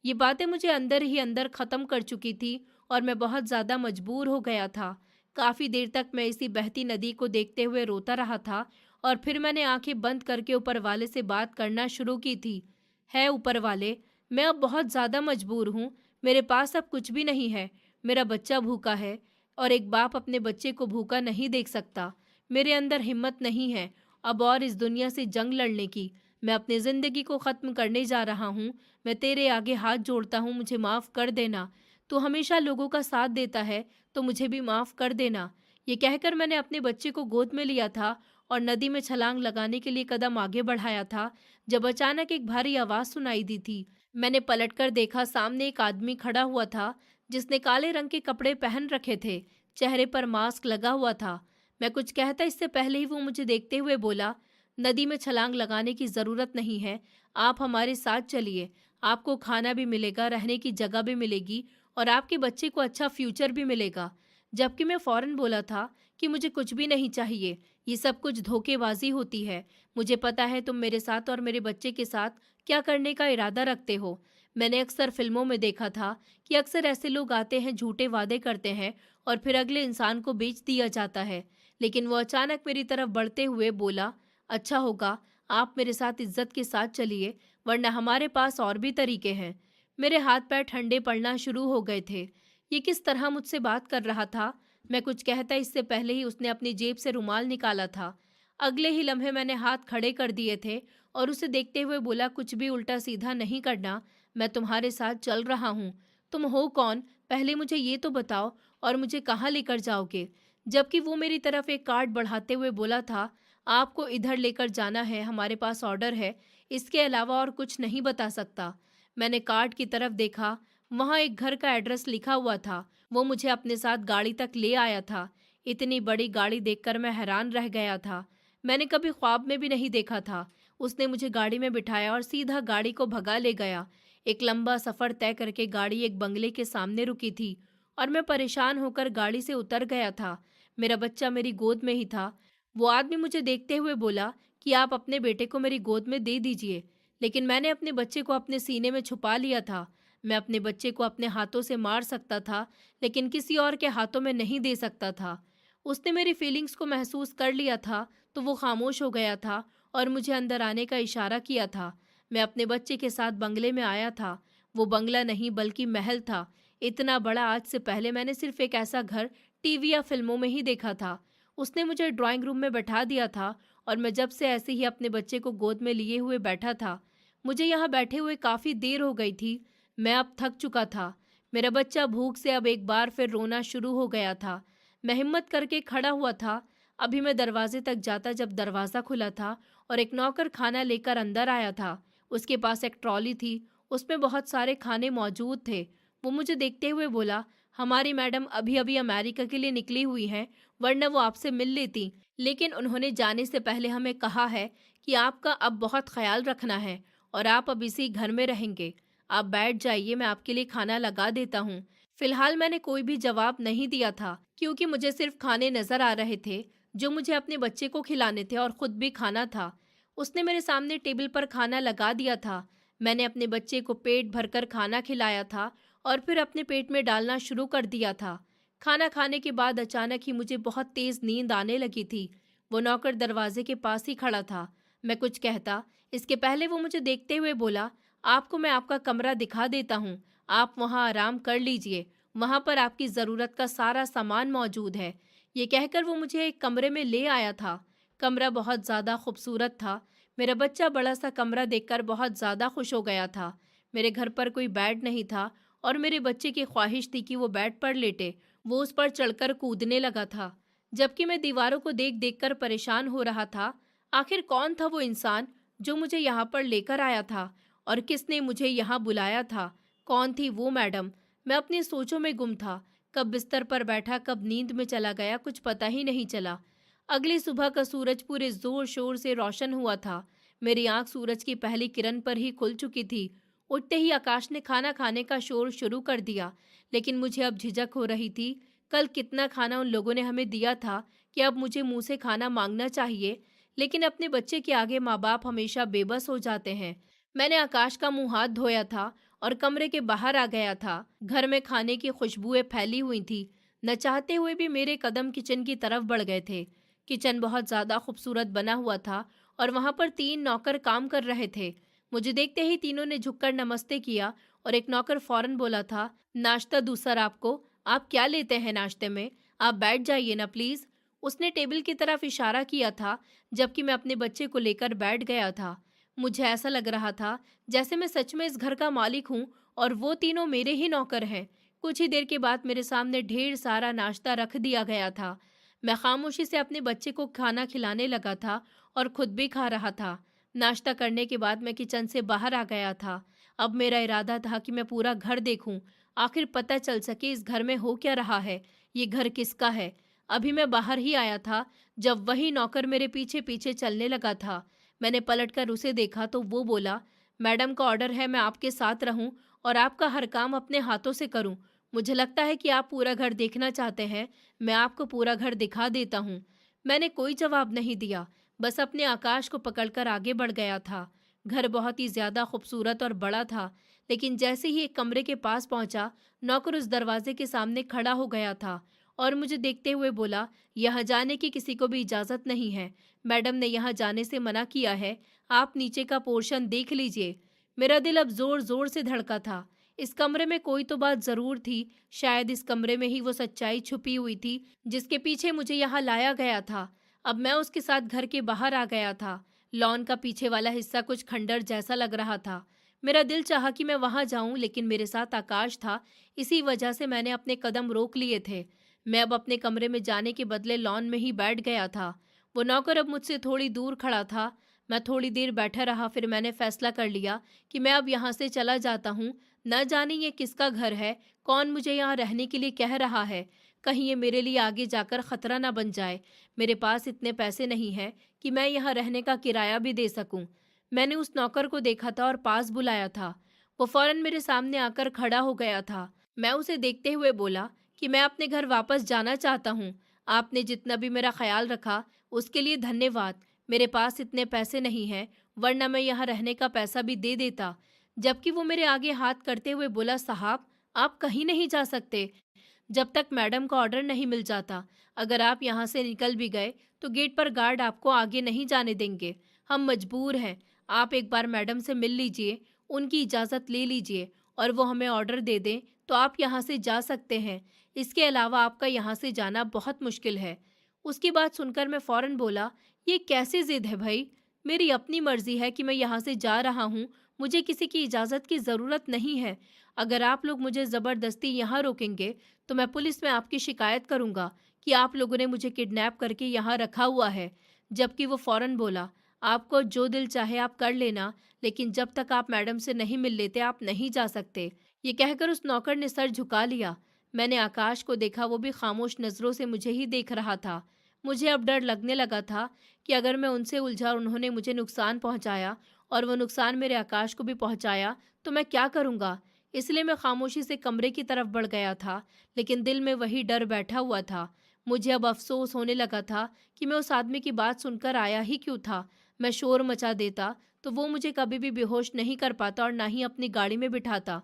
ये बातें मुझे अंदर ही अंदर ख़त्म कर चुकी थी और मैं बहुत ज़्यादा मजबूर हो गया था। काफ़ी देर तक मैं इसी बहती नदी को देखते हुए रोता रहा था और फिर मैंने आंखें बंद करके ऊपर वाले से बात करना शुरू की थी। है ऊपर वाले, मैं अब बहुत ज़्यादा मजबूर हूँ। मेरे पास अब कुछ भी नहीं है। मेरा बच्चा भूखा है और एक बाप अपने बच्चे को भूखा नहीं देख सकता। मेरे अंदर हिम्मत नहीं है अब और इस दुनिया से जंग लड़ने की। मैं अपनी ज़िंदगी को ख़त्म करने जा रहा हूँ। मैं तेरे आगे हाथ जोड़ता हूँ, मुझे माफ़ कर देना। तू हमेशा लोगों का साथ देता है, तो मुझे भी माफ़ कर देना। ये कहकर मैंने अपने बच्चे को गोद में लिया था और नदी में छलांग लगाने के लिए कदम आगे बढ़ाया था, जब अचानक एक भारी आवाज़ सुनाई दी थी। मैंने पलटकर देखा, सामने एक आदमी खड़ा हुआ था जिसने काले रंग के कपड़े पहन रखे थे, चेहरे पर मास्क लगा हुआ था। मैं कुछ कहता इससे पहले ही वो मुझे देखते हुए बोला, नदी में छलांग लगाने की ज़रूरत नहीं है, आप हमारे साथ चलिए। आपको खाना भी मिलेगा, रहने की जगह भी मिलेगी और आपके बच्चे को अच्छा फ्यूचर भी मिलेगा। जबकि मैं फौरन बोला था कि मुझे कुछ भी नहीं चाहिए, ये सब कुछ धोखेबाजी होती है। मुझे पता है तुम मेरे साथ और मेरे बच्चे के साथ क्या करने का इरादा रखते हो। मैंने अक्सर फिल्मों में देखा था कि अक्सर ऐसे लोग आते हैं, झूठे वादे करते हैं और फिर अगले इंसान को बेच दिया जाता है। लेकिन वो अचानक मेरी तरफ बढ़ते हुए बोला, अच्छा होगा आप मेरे साथ इज्जत के साथ चलिए, वरना हमारे पास और भी तरीके हैं। मेरे हाथ पैर ठंडे पड़ना शुरू हो गए थे। ये किस तरह मुझसे बात कर रहा था। मैं कुछ कहता इससे पहले ही उसने अपनी जेब से रुमाल निकाला था। अगले ही लम्हे मैंने हाथ खड़े कर दिए थे और उसे देखते हुए बोला, कुछ भी उल्टा सीधा नहीं करना, मैं तुम्हारे साथ चल रहा हूँ। तुम हो कौन, पहले मुझे ये तो बताओ, और मुझे कहाँ लेकर जाओगे। जबकि वो मेरी तरफ एक कार्ड बढ़ाते हुए बोला था, आपको इधर लेकर जाना है, हमारे पास ऑर्डर है, इसके अलावा और कुछ नहीं बता सकता। मैंने कार्ड की तरफ देखा, वहाँ एक घर का एड्रेस लिखा हुआ था। वो मुझे अपने साथ गाड़ी तक ले आया था। इतनी बड़ी गाड़ी देखकर मैं हैरान रह गया था। मैंने कभी ख्वाब में भी नहीं देखा था। उसने मुझे गाड़ी में बिठाया और सीधा गाड़ी को भगा ले गया। एक लंबा सफ़र तय करके गाड़ी एक बंगले के सामने रुकी थी और मैं परेशान होकर गाड़ी से उतर गया था। मेरा बच्चा मेरी गोद में ही था। वो आदमी मुझे देखते हुए बोला कि आप अपने बेटे को मेरी गोद में दे दीजिए, लेकिन मैंने अपने बच्चे को अपने सीने में छुपा लिया था। मैं अपने बच्चे को अपने हाथों से मार सकता था, लेकिन किसी और के हाथों में नहीं दे सकता था। उसने मेरी फीलिंग्स को महसूस कर लिया था, तो वो खामोश हो गया था और मुझे अंदर आने का इशारा किया था। मैं अपने बच्चे के साथ बंगले में आया था। वो बंगला नहीं बल्कि महल था। इतना बड़ा आज से पहले मैंने सिर्फ एक ऐसा घर टीवी या फिल्मों में ही देखा था। उसने मुझे ड्राइंग रूम में बैठा दिया था और मैं जब से ऐसे ही अपने बच्चे को गोद में लिए हुए बैठा था। मुझे यहाँ बैठे हुए काफ़ी देर हो गई थी। मैं अब थक चुका था। मेरा बच्चा भूख से अब एक बार फिर रोना शुरू हो गया था। मैं हिम्मत करके खड़ा हुआ था। अभी मैं दरवाजे तक जाता जब दरवाज़ा खुला था और एक नौकर खाना लेकर अंदर आया था। उसके पास एक ट्रॉली थी, उसमें बहुत सारे खाने मौजूद थे। वो मुझे देखते हुए बोला, हमारी मैडम अभी अभी अमेरिका के लिए निकली हुई हैं, वरना वो आपसे मिल लेती, लेकिन उन्होंने जाने से पहले हमें कहा है कि आपका अब बहुत ख्याल रखना है और आप अब इसी घर में रहेंगे। आप बैठ जाइए, मैं आपके लिए खाना लगा देता हूँ। फिलहाल मैंने कोई भी जवाब नहीं दिया था क्योंकि मुझे सिर्फ खाने नजर आ रहे थे जो मुझे अपने बच्चे को खिलाने थे और खुद भी खाना था। उसने मेरे सामने टेबल पर खाना लगा दिया था। मैंने अपने बच्चे को पेट भरकर खाना खिलाया था और फिर अपने पेट में डालना शुरू कर दिया था। खाना खाने के बाद अचानक ही मुझे बहुत तेज नींद आने लगी थी। वो नौकर दरवाजे के पास ही खड़ा था। मैं कुछ कहता इसके पहले वो मुझे देखते हुए बोला, आपको मैं आपका कमरा दिखा देता हूँ, आप वहाँ आराम कर लीजिए, वहाँ पर आपकी ज़रूरत का सारा सामान मौजूद है। ये कहकर वो मुझे एक कमरे में ले आया था। कमरा बहुत ज़्यादा खूबसूरत था। मेरा बच्चा बड़ा सा कमरा देखकर बहुत ज़्यादा खुश हो गया था। मेरे घर पर कोई बेड नहीं था और मेरे बच्चे की ख्वाहिश थी कि वो बेड पर लेटे। वो उस पर चढ़कर कूदने लगा था, जबकि मैं दीवारों को देख देख कर परेशान हो रहा था। आखिर कौन था वो इंसान जो मुझे यहाँ पर लेकर आया था और किसने मुझे यहाँ बुलाया था? कौन थी वो मैडम? मैं अपनी सोचों में गुम था। कब बिस्तर पर बैठा, कब नींद में चला गया, कुछ पता ही नहीं चला। अगली सुबह का सूरज पूरे जोर शोर से रोशन हुआ था। मेरी आंख सूरज की पहली किरण पर ही खुल चुकी थी। उठते ही आकाश ने खाना खाने का शोर शुरू कर दिया, लेकिन मुझे अब झिझक हो रही थी। कल कितना खाना उन लोगों ने हमें दिया था कि अब मुझे मुंह से खाना मांगना चाहिए, लेकिन अपने बच्चे के आगे माँ बाप हमेशा बेबस हो जाते हैं। मैंने आकाश का मुंह हाथ धोया था और कमरे के बाहर आ गया था। घर में खाने की खुशबुएं फैली हुई थी। न चाहते हुए भी मेरे कदम किचन की तरफ बढ़ गए थे। किचन बहुत ज़्यादा खूबसूरत बना हुआ था और वहाँ पर 3 नौकर काम कर रहे थे। मुझे देखते ही तीनों ने झुककर नमस्ते किया और एक नौकर फौरन बोला था, नाश्ता दूँ सर आपको? आप क्या लेते हैं नाश्ते में? आप बैठ जाइए ना प्लीज़। उसने टेबल की तरफ इशारा किया था, जबकि मैं अपने बच्चे को लेकर बैठ गया था। मुझे ऐसा लग रहा था जैसे मैं सच में इस घर का मालिक हूँ और वो तीनों मेरे ही नौकर हैं। कुछ ही देर के बाद मेरे सामने ढेर सारा नाश्ता रख दिया गया था। मैं खामोशी से अपने बच्चे को खाना खिलाने लगा था और खुद भी खा रहा था। नाश्ता करने के बाद मैं किचन से बाहर आ गया था। अब मेरा इरादा था कि मैं पूरा घर देखूं, आखिर पता चल सके इस घर में हो क्या रहा है, ये घर किसका है। अभी मैं बाहर ही आया था जब वही नौकर मेरे पीछे पीछे चलने लगा था। मैंने पलटकर उसे देखा तो वो बोला, मैडम का ऑर्डर है मैं आपके साथ रहूं और आपका हर काम अपने हाथों से करूं। मुझे लगता है कि आप पूरा घर देखना चाहते हैं, मैं आपको पूरा घर दिखा देता हूँ। मैंने कोई जवाब नहीं दिया, बस अपने आकाश को पकड़कर आगे बढ़ गया था। घर बहुत ही ज्यादा खूबसूरत और बड़ा था, लेकिन जैसे ही एक कमरे के पास पहुंचा, नौकर उस दरवाजे के सामने खड़ा हो गया था और मुझे देखते हुए बोला, यहाँ जाने की किसी को भी इजाज़त नहीं है। मैडम ने यहाँ जाने से मना किया है। आप नीचे का पोर्शन देख लीजिए। मेरा दिल अब जोर जोर से धड़का था। इस कमरे में कोई तो बात जरूर थी। शायद इस कमरे में ही वो सच्चाई छुपी हुई थी जिसके पीछे मुझे यहाँ लाया गया था। अब मैं उसके साथ घर के बाहर आ गया था। लॉन का पीछे वाला हिस्सा कुछ खंडर जैसा लग रहा था। मेरा दिल चाहा कि मैं वहां जाऊं, लेकिन मेरे साथ आकाश था। इसी वजह से मैंने अपने कदम रोक लिए थे। मैं अब अपने कमरे में जाने के बदले लॉन में ही बैठ गया था। वो नौकर अब मुझसे थोड़ी दूर खड़ा था। मैं थोड़ी देर बैठा रहा, फिर मैंने फैसला कर लिया कि मैं अब यहाँ से चला जाता हूँ। न जाने ये किसका घर है, कौन मुझे यहाँ रहने के लिए कह रहा है। कहीं ये मेरे लिए आगे जाकर खतरा ना बन जाए। मेरे पास इतने पैसे नहीं हैं कि मैं यहाँ रहने का किराया भी दे सकूं। मैंने उस नौकर को देखा था और पास बुलाया था। वो फौरन मेरे सामने आकर खड़ा हो गया था। मैं उसे देखते हुए बोला कि मैं अपने घर वापस जाना चाहता हूँ। आपने जितना भी मेरा ख्याल रखा उसके लिए धन्यवाद। मेरे पास इतने पैसे नहीं हैं, वरना मैं यहाँ रहने का पैसा भी दे देता। जबकि वो मेरे आगे हाथ करते हुए बोला, साहब आप कहीं नहीं जा सकते जब तक मैडम का ऑर्डर नहीं मिल जाता। अगर आप यहाँ से निकल भी गए तो गेट पर गार्ड आपको आगे नहीं जाने देंगे। हम मजबूर हैं। आप एक बार मैडम से मिल लीजिए, उनकी इजाज़त ले लीजिए और वो हमें ऑर्डर दे दें तो आप यहाँ से जा सकते हैं। इसके अलावा आपका यहाँ से जाना बहुत मुश्किल है। उसकी बात सुनकर मैं फौरन बोला, ये कैसी जिद है भाई? मेरी अपनी मर्जी है कि मैं यहाँ से जा रहा हूँ। मुझे किसी की इजाज़त की ज़रूरत नहीं है। अगर आप लोग मुझे ज़बरदस्ती यहाँ रोकेंगे तो मैं पुलिस में आपकी शिकायत करूँगा कि आप लोगों ने मुझे किडनैप करके यहाँ रखा हुआ है। जबकि वो फौरन बोला, आपको जो दिल चाहे आप कर लेना, लेकिन जब तक आप मैडम से नहीं मिल लेते आप नहीं जा सकते। ये कहकर उस नौकर ने सर झुका लिया। मैंने आकाश को देखा, वो भी खामोश नज़रों से मुझे ही देख रहा था। मुझे अब डर लगने लगा था कि अगर मैं उनसे उलझा और उन्होंने मुझे नुकसान पहुंचाया और वो नुकसान मेरे आकाश को भी पहुंचाया तो मैं क्या करूँगा? इसलिए मैं खामोशी से कमरे की तरफ बढ़ गया था, लेकिन दिल में वही डर बैठा हुआ था। मुझे अब अफ़सोस होने लगा था कि मैं उस आदमी की बात सुनकर आया ही क्यों था। मैं शोर मचा देता, तो वो मुझे कभी भी बेहोश नहीं कर पाता और ना ही अपनी गाड़ी में बिठाता।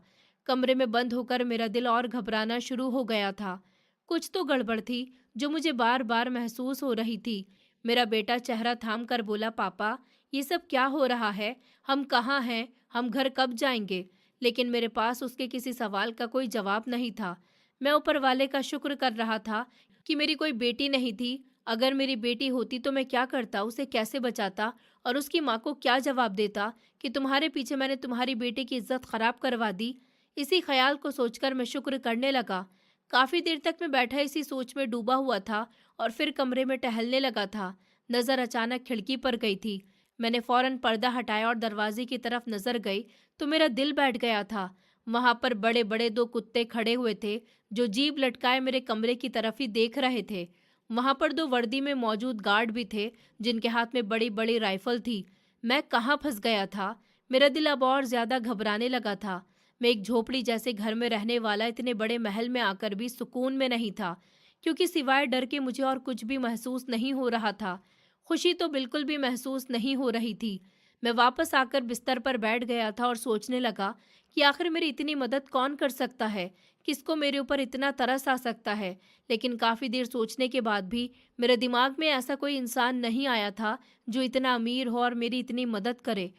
कमरे में बंद होकर मेरा दिल और घबराना शुरू हो गया था। कुछ तो गड़बड़ थी, जो मुझे बार-बार महसूस हो रही थी। मेरा बेटा चेहरा थाम कर बोला, पापा, ये सब क्या हो रहा है? हम कहाँ हैं? हम घर कब जाएंगे? लेकिन मेरे पास उसके किसी सवाल का कोई जवाब नहीं था। मैं ऊपर वाले का शुक्र कर रहा था कि मेरी कोई बेटी नहीं थी। अगर मेरी बेटी होती तो मैं क्या करता, उसे कैसे बचाता और उसकी माँ को क्या जवाब देता कि तुम्हारे पीछे मैंने तुम्हारी बेटी की इज्जत खराब करवा दी। इसी ख्याल को सोचकर मैं शुक्र करने लगा। काफ़ी देर तक मैं बैठा इसी सोच में डूबा हुआ था और फिर कमरे में टहलने लगा था। नज़र अचानक खिड़की पर गई थी। मैंने फौरन पर्दा हटाया और दरवाजे की तरफ नज़र गई तो मेरा दिल बैठ गया था। वहां पर बड़े बड़े दो कुत्ते खड़े हुए थे, जो जीभ लटकाए मेरे कमरे की तरफ ही देख रहे थे। वहां पर दो वर्दी में मौजूद गार्ड भी थे, जिनके हाथ में बड़ी बड़ी राइफल थी। मैं कहाँ फंस गया था? मेरा दिल अब और ज्यादा घबराने लगा था। मैं एक झोपड़ी जैसे घर में रहने वाला इतने बड़े महल में आकर भी सुकून में नहीं था, क्योंकि सिवाय डर के मुझे और कुछ भी महसूस नहीं हो रहा था। खुशी तो बिल्कुल भी महसूस नहीं हो रही थी। मैं वापस आकर बिस्तर पर बैठ गया था और सोचने लगा कि आखिर मेरी इतनी मदद कौन कर सकता है, किसको मेरे ऊपर इतना तरस आ सकता है। लेकिन काफ़ी देर सोचने के बाद भी मेरे दिमाग में ऐसा कोई इंसान नहीं आया था जो इतना अमीर हो और मेरी इतनी मदद करे।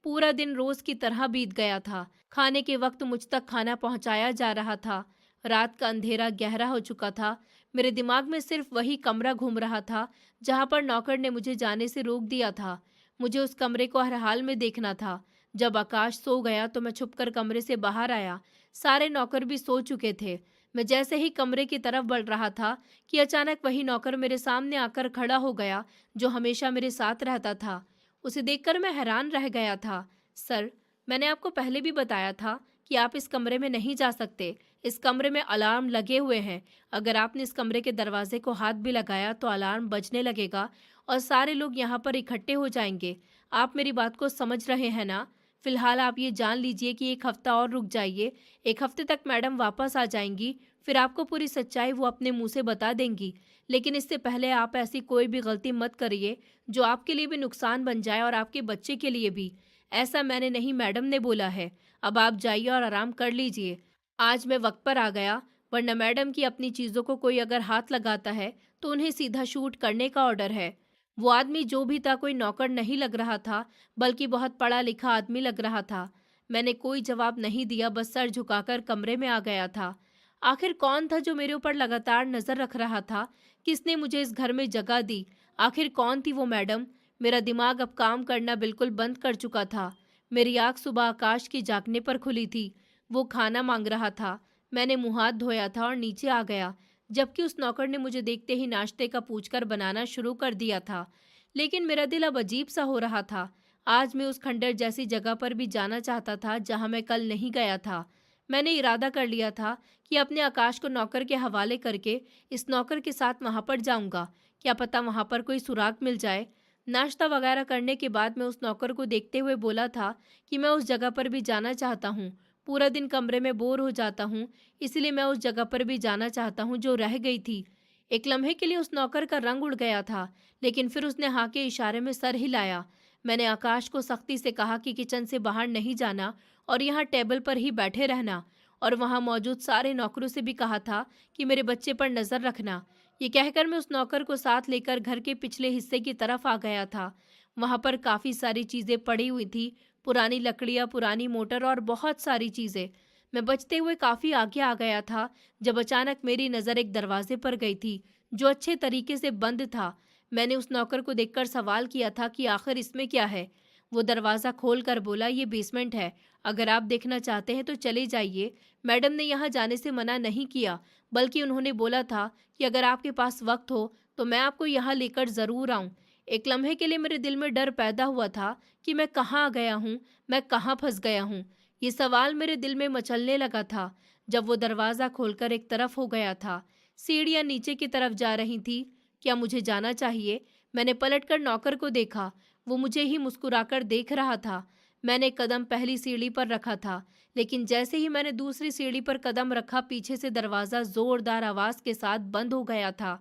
पूरा दिन रोज की तरह बीत गया था। खाने के वक्त मुझ तक खाना पहुंचाया जा रहा था। रात का अंधेरा गहरा हो चुका था। मेरे दिमाग में सिर्फ वही कमरा घूम रहा था जहां पर नौकर ने मुझे जाने से रोक दिया था। मुझे उस कमरे को हर हाल में देखना था। जब आकाश सो गया तो मैं छुपकर कमरे से बाहर आया। सारे नौकर भी सो चुके थे। मैं जैसे ही कमरे की तरफ बढ़ रहा था कि अचानक वही नौकर मेरे सामने आकर खड़ा हो गया, जो हमेशा मेरे साथ रहता था। उसे देखकर मैं हैरान रह गया था। सर, मैंने आपको पहले भी बताया था कि आप इस कमरे में नहीं जा सकते। इस कमरे में अलार्म लगे हुए हैं। अगर आपने इस कमरे के दरवाजे को हाथ भी लगाया तो अलार्म बजने लगेगा और सारे लोग यहाँ पर इकट्ठे हो जाएंगे। आप मेरी बात को समझ रहे हैं ना? फिलहाल आप ये जान लीजिए कि एक हफ्ता और रुक जाइए। एक हफ्ते तक मैडम वापस आ जाएंगी, फिर आपको पूरी सच्चाई वो अपने मुंह से बता देंगी। लेकिन इससे पहले आप ऐसी कोई भी गलती मत करिए जो आपके लिए भी नुकसान बन जाए और आपके बच्चे के लिए भी। ऐसा मैंने नहीं, मैडम ने बोला है। अब आप जाइए और आराम कर लीजिए। आज मैं वक्त पर आ गया, वरना मैडम की अपनी चीज़ों को कोई अगर हाथ लगाता है तो उन्हें सीधा शूट करने का ऑर्डर है। वो आदमी जो भी था कोई नौकर नहीं लग रहा था, बल्कि बहुत पढ़ा लिखा आदमी लग रहा था। मैंने कोई जवाब नहीं दिया, बस सर झुकाकर कमरे में आ गया था। आखिर कौन था जो मेरे ऊपर लगातार नजर रख रहा था? किसने मुझे इस घर में जगह दी? आखिर कौन थी वो मैडम? मेरा दिमाग अब काम करना बिल्कुल बंद कर चुका था। मेरी आंख सुबह आकाश की जागने पर खुली थी। वो खाना मांग रहा था। मैंने मुंह हाथ धोया था और नीचे आ गया, जबकि उस नौकर ने मुझे देखते ही नाश्ते का पूछकर बनाना शुरू कर दिया था। लेकिन मेरा दिल अब अजीब सा हो रहा था। आज मैं उस खंडर जैसी जगह पर भी जाना चाहता था जहां मैं कल नहीं गया था। मैंने इरादा कर लिया था कि अपने आकाश को नौकर के हवाले करके इस नौकर के साथ वहां पर जाऊंगा। क्या पता वहां पर कोई सुराग मिल जाए। नाश्ता वगैरह करने के बाद मैं उस नौकर को देखते हुए बोला था कि मैं उस जगह पर भी जाना चाहता हूँ। पूरा दिन कमरे में बोर हो जाता हूँ, इसलिए मैं उस जगह पर भी जाना चाहता हूँ जो रह गई थी। एक लम्हे के लिए उस नौकर का रंग उड़ गया था, लेकिन फिर उसने हाँ के इशारे में सर हिलाया। मैंने आकाश को सख्ती से कहा कि किचन से बाहर नहीं जाना और यहाँ टेबल पर ही बैठे रहना, और वहाँ मौजूद सारे नौकरों से भी कहा था कि मेरे बच्चे पर नज़र रखना। ये कहकर मैं उस नौकर को साथ लेकर घर के पिछले हिस्से की तरफ आ गया था। वहाँ पर काफ़ी सारी चीज़ें पड़ी हुई थी, पुरानी लकड़ियाँ, पुरानी मोटर और बहुत सारी चीज़ें। मैं बचते हुए काफ़ी आगे आ गया था जब अचानक मेरी नज़र एक दरवाजे पर गई थी, जो अच्छे तरीके से बंद था। मैंने उस नौकर को देखकर सवाल किया था कि आखिर इसमें क्या है। वो दरवाज़ा खोल कर बोला, ये बेसमेंट है, अगर आप देखना चाहते हैं तो चले जाइए। मैडम ने यहाँ जाने से मना नहीं किया, बल्कि उन्होंने बोला था कि अगर आपके पास वक्त हो तो मैं आपको यहाँ लेकर ज़रूर आऊँ। एक लम्हे के लिए मेरे दिल में डर पैदा हुआ था कि मैं कहाँ आ गया हूँ, मैं कहाँ फंस गया हूँ। ये सवाल मेरे दिल में मचलने लगा था जब वो दरवाज़ा खोलकर एक तरफ हो गया था। सीढ़ियाँ नीचे की तरफ जा रही थी। क्या मुझे जाना चाहिए? मैंने पलटकर नौकर को देखा। वो मुझे ही मुस्कुराकर देख रहा था। मैंने कदम पहली सीढ़ी पर रखा था, लेकिन जैसे ही मैंने दूसरी सीढ़ी पर कदम रखा, पीछे से दरवाज़ा ज़ोरदार आवाज़ के साथ बंद हो गया था।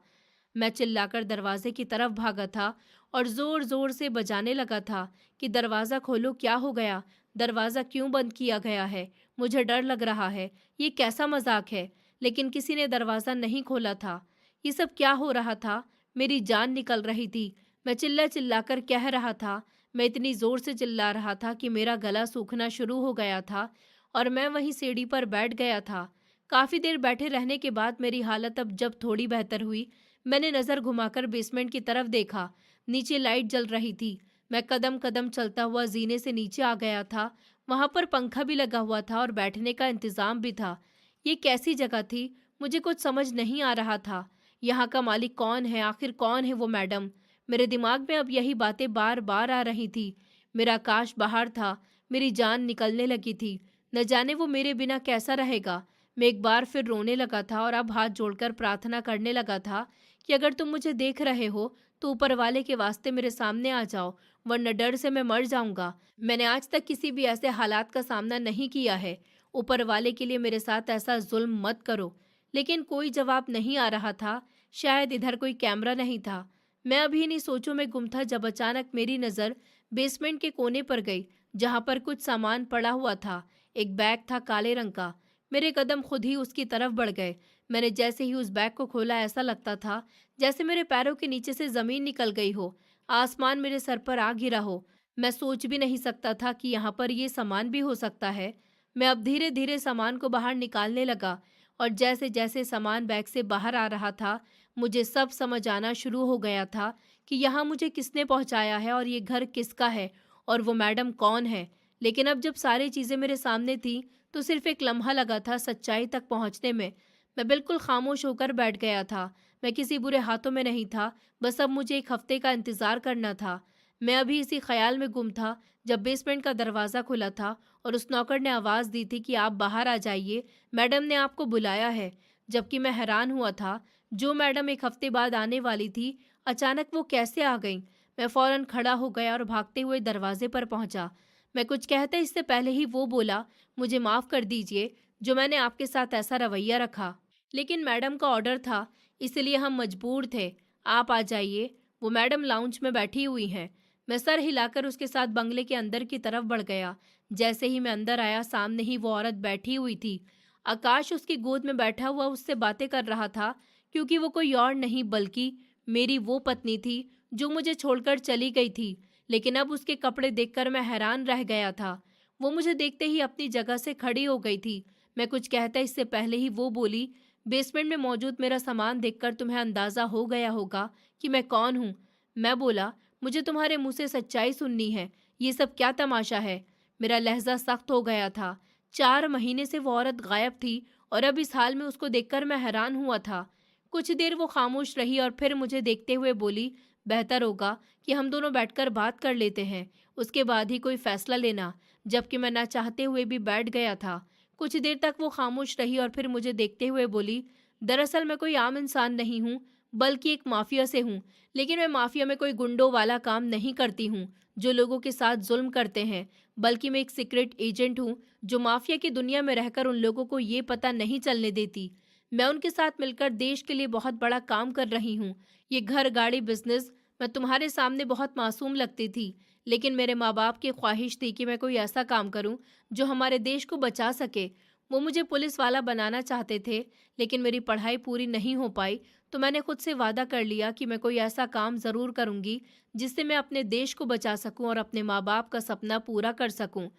मैं चिल्लाकर दरवाजे की तरफ भागा था और ज़ोर-ज़ोर से बजाने लगा था कि दरवाज़ा खोलो, क्या हो गया? दरवाज़ा क्यों बंद किया गया है? मुझे डर लग रहा है। ये कैसा मज़ाक है? लेकिन किसी ने दरवाज़ा नहीं खोला था। ये सब क्या हो रहा था? मेरी जान निकल रही थी। मैं चिल्ला-चिल्लाकर कह रहा था। मैं इतनी ज़ोर से चिल्ला रहा था कि मेरा गला सूखना शुरू हो गया था और मैं वहीं सीढ़ी पर बैठ गया था। काफ़ी देर बैठे रहने के बाद मेरी हालत अब जब थोड़ी बेहतर हुई, मैंने नज़र घुमाकर बेसमेंट की तरफ देखा। नीचे लाइट जल रही थी। मैं कदम-कदम चलता हुआ ज़ीने से नीचे आ गया था। वहाँ पर पंखा भी लगा हुआ था और बैठने का इंतज़ाम भी था। ये कैसी जगह थी? मुझे कुछ समझ नहीं आ रहा था। यहाँ का मालिक कौन है? आखिर कौन है वो मैडम? मेरे दिमाग में अब यही बातें बार-बार आ रही थी। मेरा आकाश बाहर था। मेरी जान निकलने लगी थी। न जाने वो मेरे बिना कैसा रहेगा? मैं एक बार फिर रोने लगा था और अब हाथ जोड़कर प्रार्थना करने लगा था कि अगर तुम मुझे देख रहे हो तो ऊपर वाले के वास्ते मेरे सामने आ जाओ, वरना डर से मैं मर जाऊंगा। मैंने आज तक किसी भी ऐसे हालात का सामना नहीं किया है। ऊपर वाले के लिए मेरे साथ ऐसा जुल्म मत करो। लेकिन कोई जवाब नहीं आ रहा था। शायद इधर कोई कैमरा नहीं था। मैं अभी इन्हीं सोचों में गुम था जब अचानक मेरी नज़र बेसमेंट के कोने पर गई, जहां पर कुछ सामान पड़ा हुआ था। एक बैग था काले रंग का। मेरे कदम खुद ही उसकी तरफ बढ़ गए। मैंने जैसे ही उस बैग को खोला, ऐसा लगता था जैसे मेरे पैरों के नीचे से ज़मीन निकल गई हो, आसमान मेरे सर पर आ गिरा हो। मैं सोच भी नहीं सकता था कि यहाँ पर ये सामान भी हो सकता है। मैं अब धीरे-धीरे सामान को बाहर निकालने लगा और जैसे-जैसे सामान बैग से बाहर आ रहा था, मुझे सब समझ आना शुरू हो गया था कि यहाँ मुझे किसने पहुँचाया है और ये घर किसका है और वो मैडम कौन है। लेकिन अब जब सारी चीज़ें मेरे सामने थीं, तो सिर्फ एक लम्हा लगा था सच्चाई तक पहुँचने में। मैं बिल्कुल खामोश होकर बैठ गया था। मैं किसी बुरे हाथों में नहीं था, बस अब मुझे 1 हफ्ते का इंतज़ार करना था। मैं अभी इसी ख़्याल में गुम था जब बेसमेंट का दरवाज़ा खुला था और उस नौकर ने आवाज़ दी थी कि आप बाहर आ जाइए, मैडम ने आपको बुलाया है। जबकि मैं हैरान हुआ था, जो मैडम 1 हफ्ते बाद आने वाली थी, अचानक वो कैसे आ गईं? मैं फ़ौरन खड़ा हो गया और भागते हुए दरवाज़े पर पहुँचा। मैं कुछ कहता इससे पहले ही वो बोला, मुझे माफ़ कर दीजिए जो मैंने आपके साथ ऐसा रवैया रखा। लेकिन मैडम का ऑर्डर था, इसलिए हम मजबूर थे। आप आ जाइए, वो मैडम लाउंज में बैठी हुई हैं। मैं सर हिलाकर उसके साथ बंगले के अंदर की तरफ बढ़ गया। जैसे ही मैं अंदर आया, सामने ही वो औरत बैठी हुई थी। आकाश उसकी गोद में बैठा हुआ उससे बातें कर रहा था, क्योंकि वो कोई और नहीं बल्कि मेरी वो पत्नी थी जो मुझे छोड़कर चली गई थी। लेकिन अब उसके कपड़े देखकर मैं हैरान रह गया था। वो मुझे देखते ही अपनी जगह से खड़ी हो गई थी। मैं कुछ कहता इससे पहले ही वो बोली, बेसमेंट में मौजूद मेरा सामान देखकर तुम्हें अंदाज़ा हो गया होगा कि मैं कौन हूँ। मैं बोला, मुझे तुम्हारे मुंह से सच्चाई सुननी है। ये सब क्या तमाशा है? मेरा लहजा सख्त हो गया था। 4 महीने से वो औरत गायब थी और अब इस हाल में उसको देखकर मैं हैरान हुआ था। कुछ देर वो खामोश रही और फिर मुझे देखते हुए बोली, बेहतर होगा कि हम दोनों बैठकर बात कर लेते हैं, उसके बाद ही कोई फैसला लेना। जबकि मैं ना चाहते हुए भी बैठ गया था। कुछ देर तक वो खामोश रही और फिर मुझे देखते हुए बोली, दरअसल मैं कोई आम इंसान नहीं हूँ, बल्कि एक माफिया से हूँ। लेकिन मैं माफिया में कोई गुंडों वाला काम नहीं करती हूँ जो लोगों के साथ जुल्म करते हैं, बल्कि मैं एक सीक्रेट एजेंट हूँ जो माफिया की दुनिया में रहकर उन लोगों को ये पता नहीं चलने देती। मैं उनके साथ मिलकर देश के लिए बहुत बड़ा काम कर रही हूँ। ये घर गाड़ी बिजनेस, मैं तुम्हारे सामने बहुत मासूम लगती थी, लेकिन मेरे माँ बाप की ख्वाहिश थी कि मैं कोई ऐसा काम करूँ जो हमारे देश को बचा सके। वो मुझे पुलिस वाला बनाना चाहते थे, लेकिन मेरी पढ़ाई पूरी नहीं हो पाई, तो मैंने खुद से वादा कर लिया कि मैं कोई ऐसा काम ज़रूर करूँगी जिससे मैं अपने देश को बचा सकूँ और अपने माँ बाप का सपना पूरा कर सकूँ।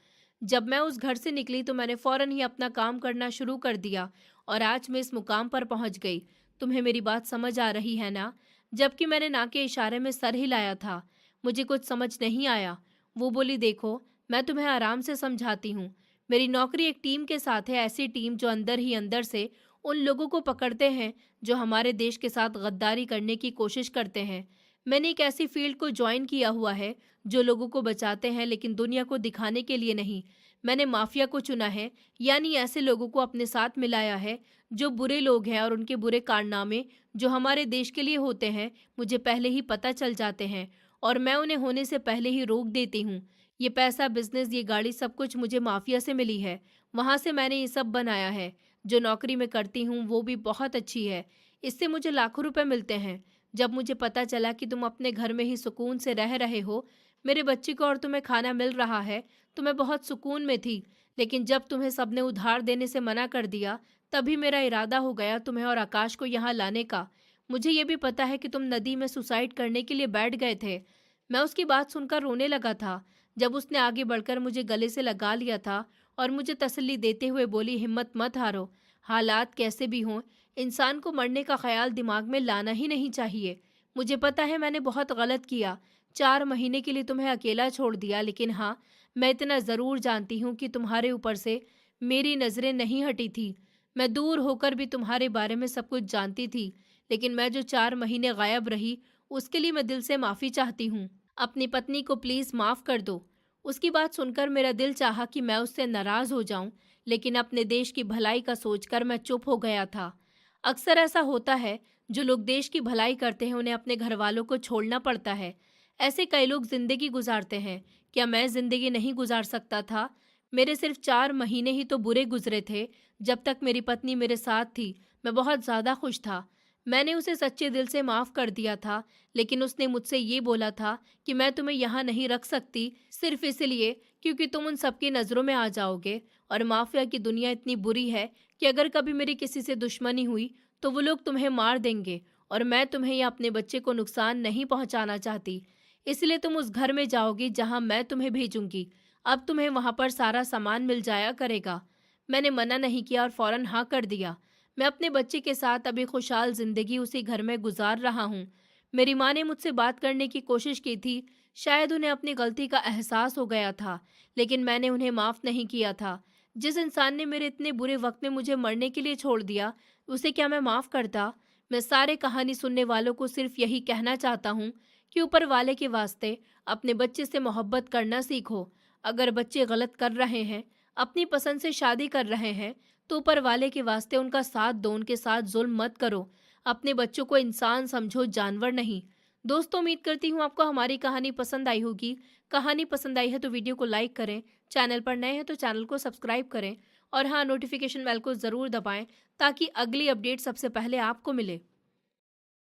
जब मैं उस घर से निकली तो मैंने फ़ौरन ही अपना काम करना शुरू कर दिया और आज मैं इस मुकाम पर पहुँच गई। तुम्हें मेरी बात समझ आ रही है ना? जबकि मैंने ना के इशारे में सर हिलाया था। मुझे कुछ समझ नहीं आया। वो बोली, देखो, मैं तुम्हें आराम से समझाती हूँ। मेरी नौकरी एक टीम के साथ है, ऐसी टीम जो अंदर ही अंदर से उन लोगों को पकड़ते हैं जो हमारे देश के साथ गद्दारी करने की कोशिश करते हैं। मैंने एक ऐसी फील्ड को ज्वाइन किया हुआ है जो लोगों को बचाते हैं, लेकिन दुनिया को दिखाने के लिए नहीं। मैंने माफिया को चुना है, यानी ऐसे लोगों को अपने साथ मिलाया है जो बुरे लोग हैं और उनके बुरे कारनामे जो हमारे देश के लिए होते हैं मुझे पहले ही पता चल जाते हैं और मैं उन्हें होने से पहले ही रोक देती हूँ। ये पैसा, बिजनेस, ये गाड़ी सब कुछ मुझे माफिया से मिली है। वहां से मैंने ये सब बनाया है। जो नौकरी मैं करती हूँ वो भी बहुत अच्छी है। इससे मुझे लाखों रुपए मिलते हैं। जब मुझे पता चला कि तुम अपने घर में ही सुकून से रह रहे हो, मेरे बच्चे को और तुम्हें खाना मिल रहा है, तो मैं बहुत सुकून में थी। लेकिन जब तुम्हें सबने उधार देने से मना कर दिया, तभी मेरा इरादा हो गया तुम्हें और आकाश को यहाँ लाने का। मुझे ये भी पता है कि तुम नदी में सुसाइड करने के लिए बैठ गए थे। मैं उसकी बात सुनकर रोने लगा था। जब उसने आगे बढ़कर मुझे गले से लगा लिया था और मुझे तसल्ली देते हुए बोली, हिम्मत मत हारो, हालात कैसे भी हों, इंसान को मरने का ख्याल दिमाग में लाना ही नहीं चाहिए। मुझे पता है मैंने बहुत गलत किया, 4 महीने के लिए तुम्हें अकेला छोड़ दिया, लेकिन हाँ, मैं इतना ज़रूर जानती हूँ कि तुम्हारे ऊपर से मेरी नज़रें नहीं हटी थी। मैं दूर होकर भी तुम्हारे बारे में सब कुछ जानती थी, लेकिन मैं जो 4 महीने गायब रही, उसके लिए मैं दिल से माफ़ी चाहती हूँ। अपनी पत्नी को प्लीज़ माफ़ कर दो। उसकी बात सुनकर मेरा दिल चाहा कि मैं उससे नाराज़ हो जाऊं, लेकिन अपने देश की भलाई का सोचकर मैं चुप हो गया था। अक्सर ऐसा होता है, जो लोग देश की भलाई करते हैं उन्हें अपने घर वालों को छोड़ना पड़ता है। ऐसे कई लोग जिंदगी गुजारते हैं। क्या मैं जिंदगी नहीं गुजार सकता था? मेरे सिर्फ 4 महीने ही तो बुरे गुजरे थे। जब तक मेरी पत्नी मेरे साथ थी, मैं बहुत ज़्यादा खुश था। मैंने उसे सच्चे दिल से माफ़ कर दिया था, लेकिन उसने मुझसे ये बोला था कि मैं तुम्हें यहाँ नहीं रख सकती, सिर्फ इसलिए क्योंकि तुम उन सबकी नज़रों में आ जाओगे। और माफिया की दुनिया इतनी बुरी है कि अगर कभी मेरी किसी से दुश्मनी हुई तो वो लोग तुम्हें मार देंगे, और मैं तुम्हें या अपने बच्चे को नुकसान नहीं पहुंचाना चाहती। इसलिए तुम उस घर में जाओगी जहां मैं तुम्हें भेजूंगी। अब तुम्हें वहां पर सारा सामान मिल जाया करेगा। मैंने मना नहीं किया और फौरन हाँ कर दिया। मैं अपने बच्चे के साथ अभी खुशहाल जिंदगी उसी घर में गुजार रहा हूँ। मेरी माँ ने मुझसे बात करने की कोशिश की थी। शायद उन्हें अपनी गलती का एहसास हो गया था, लेकिन मैंने उन्हें माफ़ नहीं किया था। जिस इंसान ने मेरे इतने बुरे वक्त में मुझे मरने के लिए छोड़ दिया, उसे क्या मैं माफ़ करता? मैं सारे कहानी सुनने वालों को सिर्फ यही कहना चाहता हूँ कि ऊपर वाले के वास्ते अपने बच्चे से मोहब्बत करना सीखो। अगर बच्चे गलत कर रहे हैं, अपनी पसंद से शादी कर रहे हैं, तो ऊपर वाले के वास्ते उनका साथ दो, उनके साथ जुल्म मत करो। अपने बच्चों को इंसान समझो, जानवर नहीं। दोस्तों, उम्मीद करती हूँ आपको हमारी कहानी पसंद आई होगी। कहानी पसंद आई है तो वीडियो को लाइक करें, चैनल पर नए हैं तो चैनल को सब्सक्राइब करें, और हाँ, नोटिफिकेशन बेल को ज़रूर दबाएं ताकि अगली अपडेट सबसे पहले आपको मिले।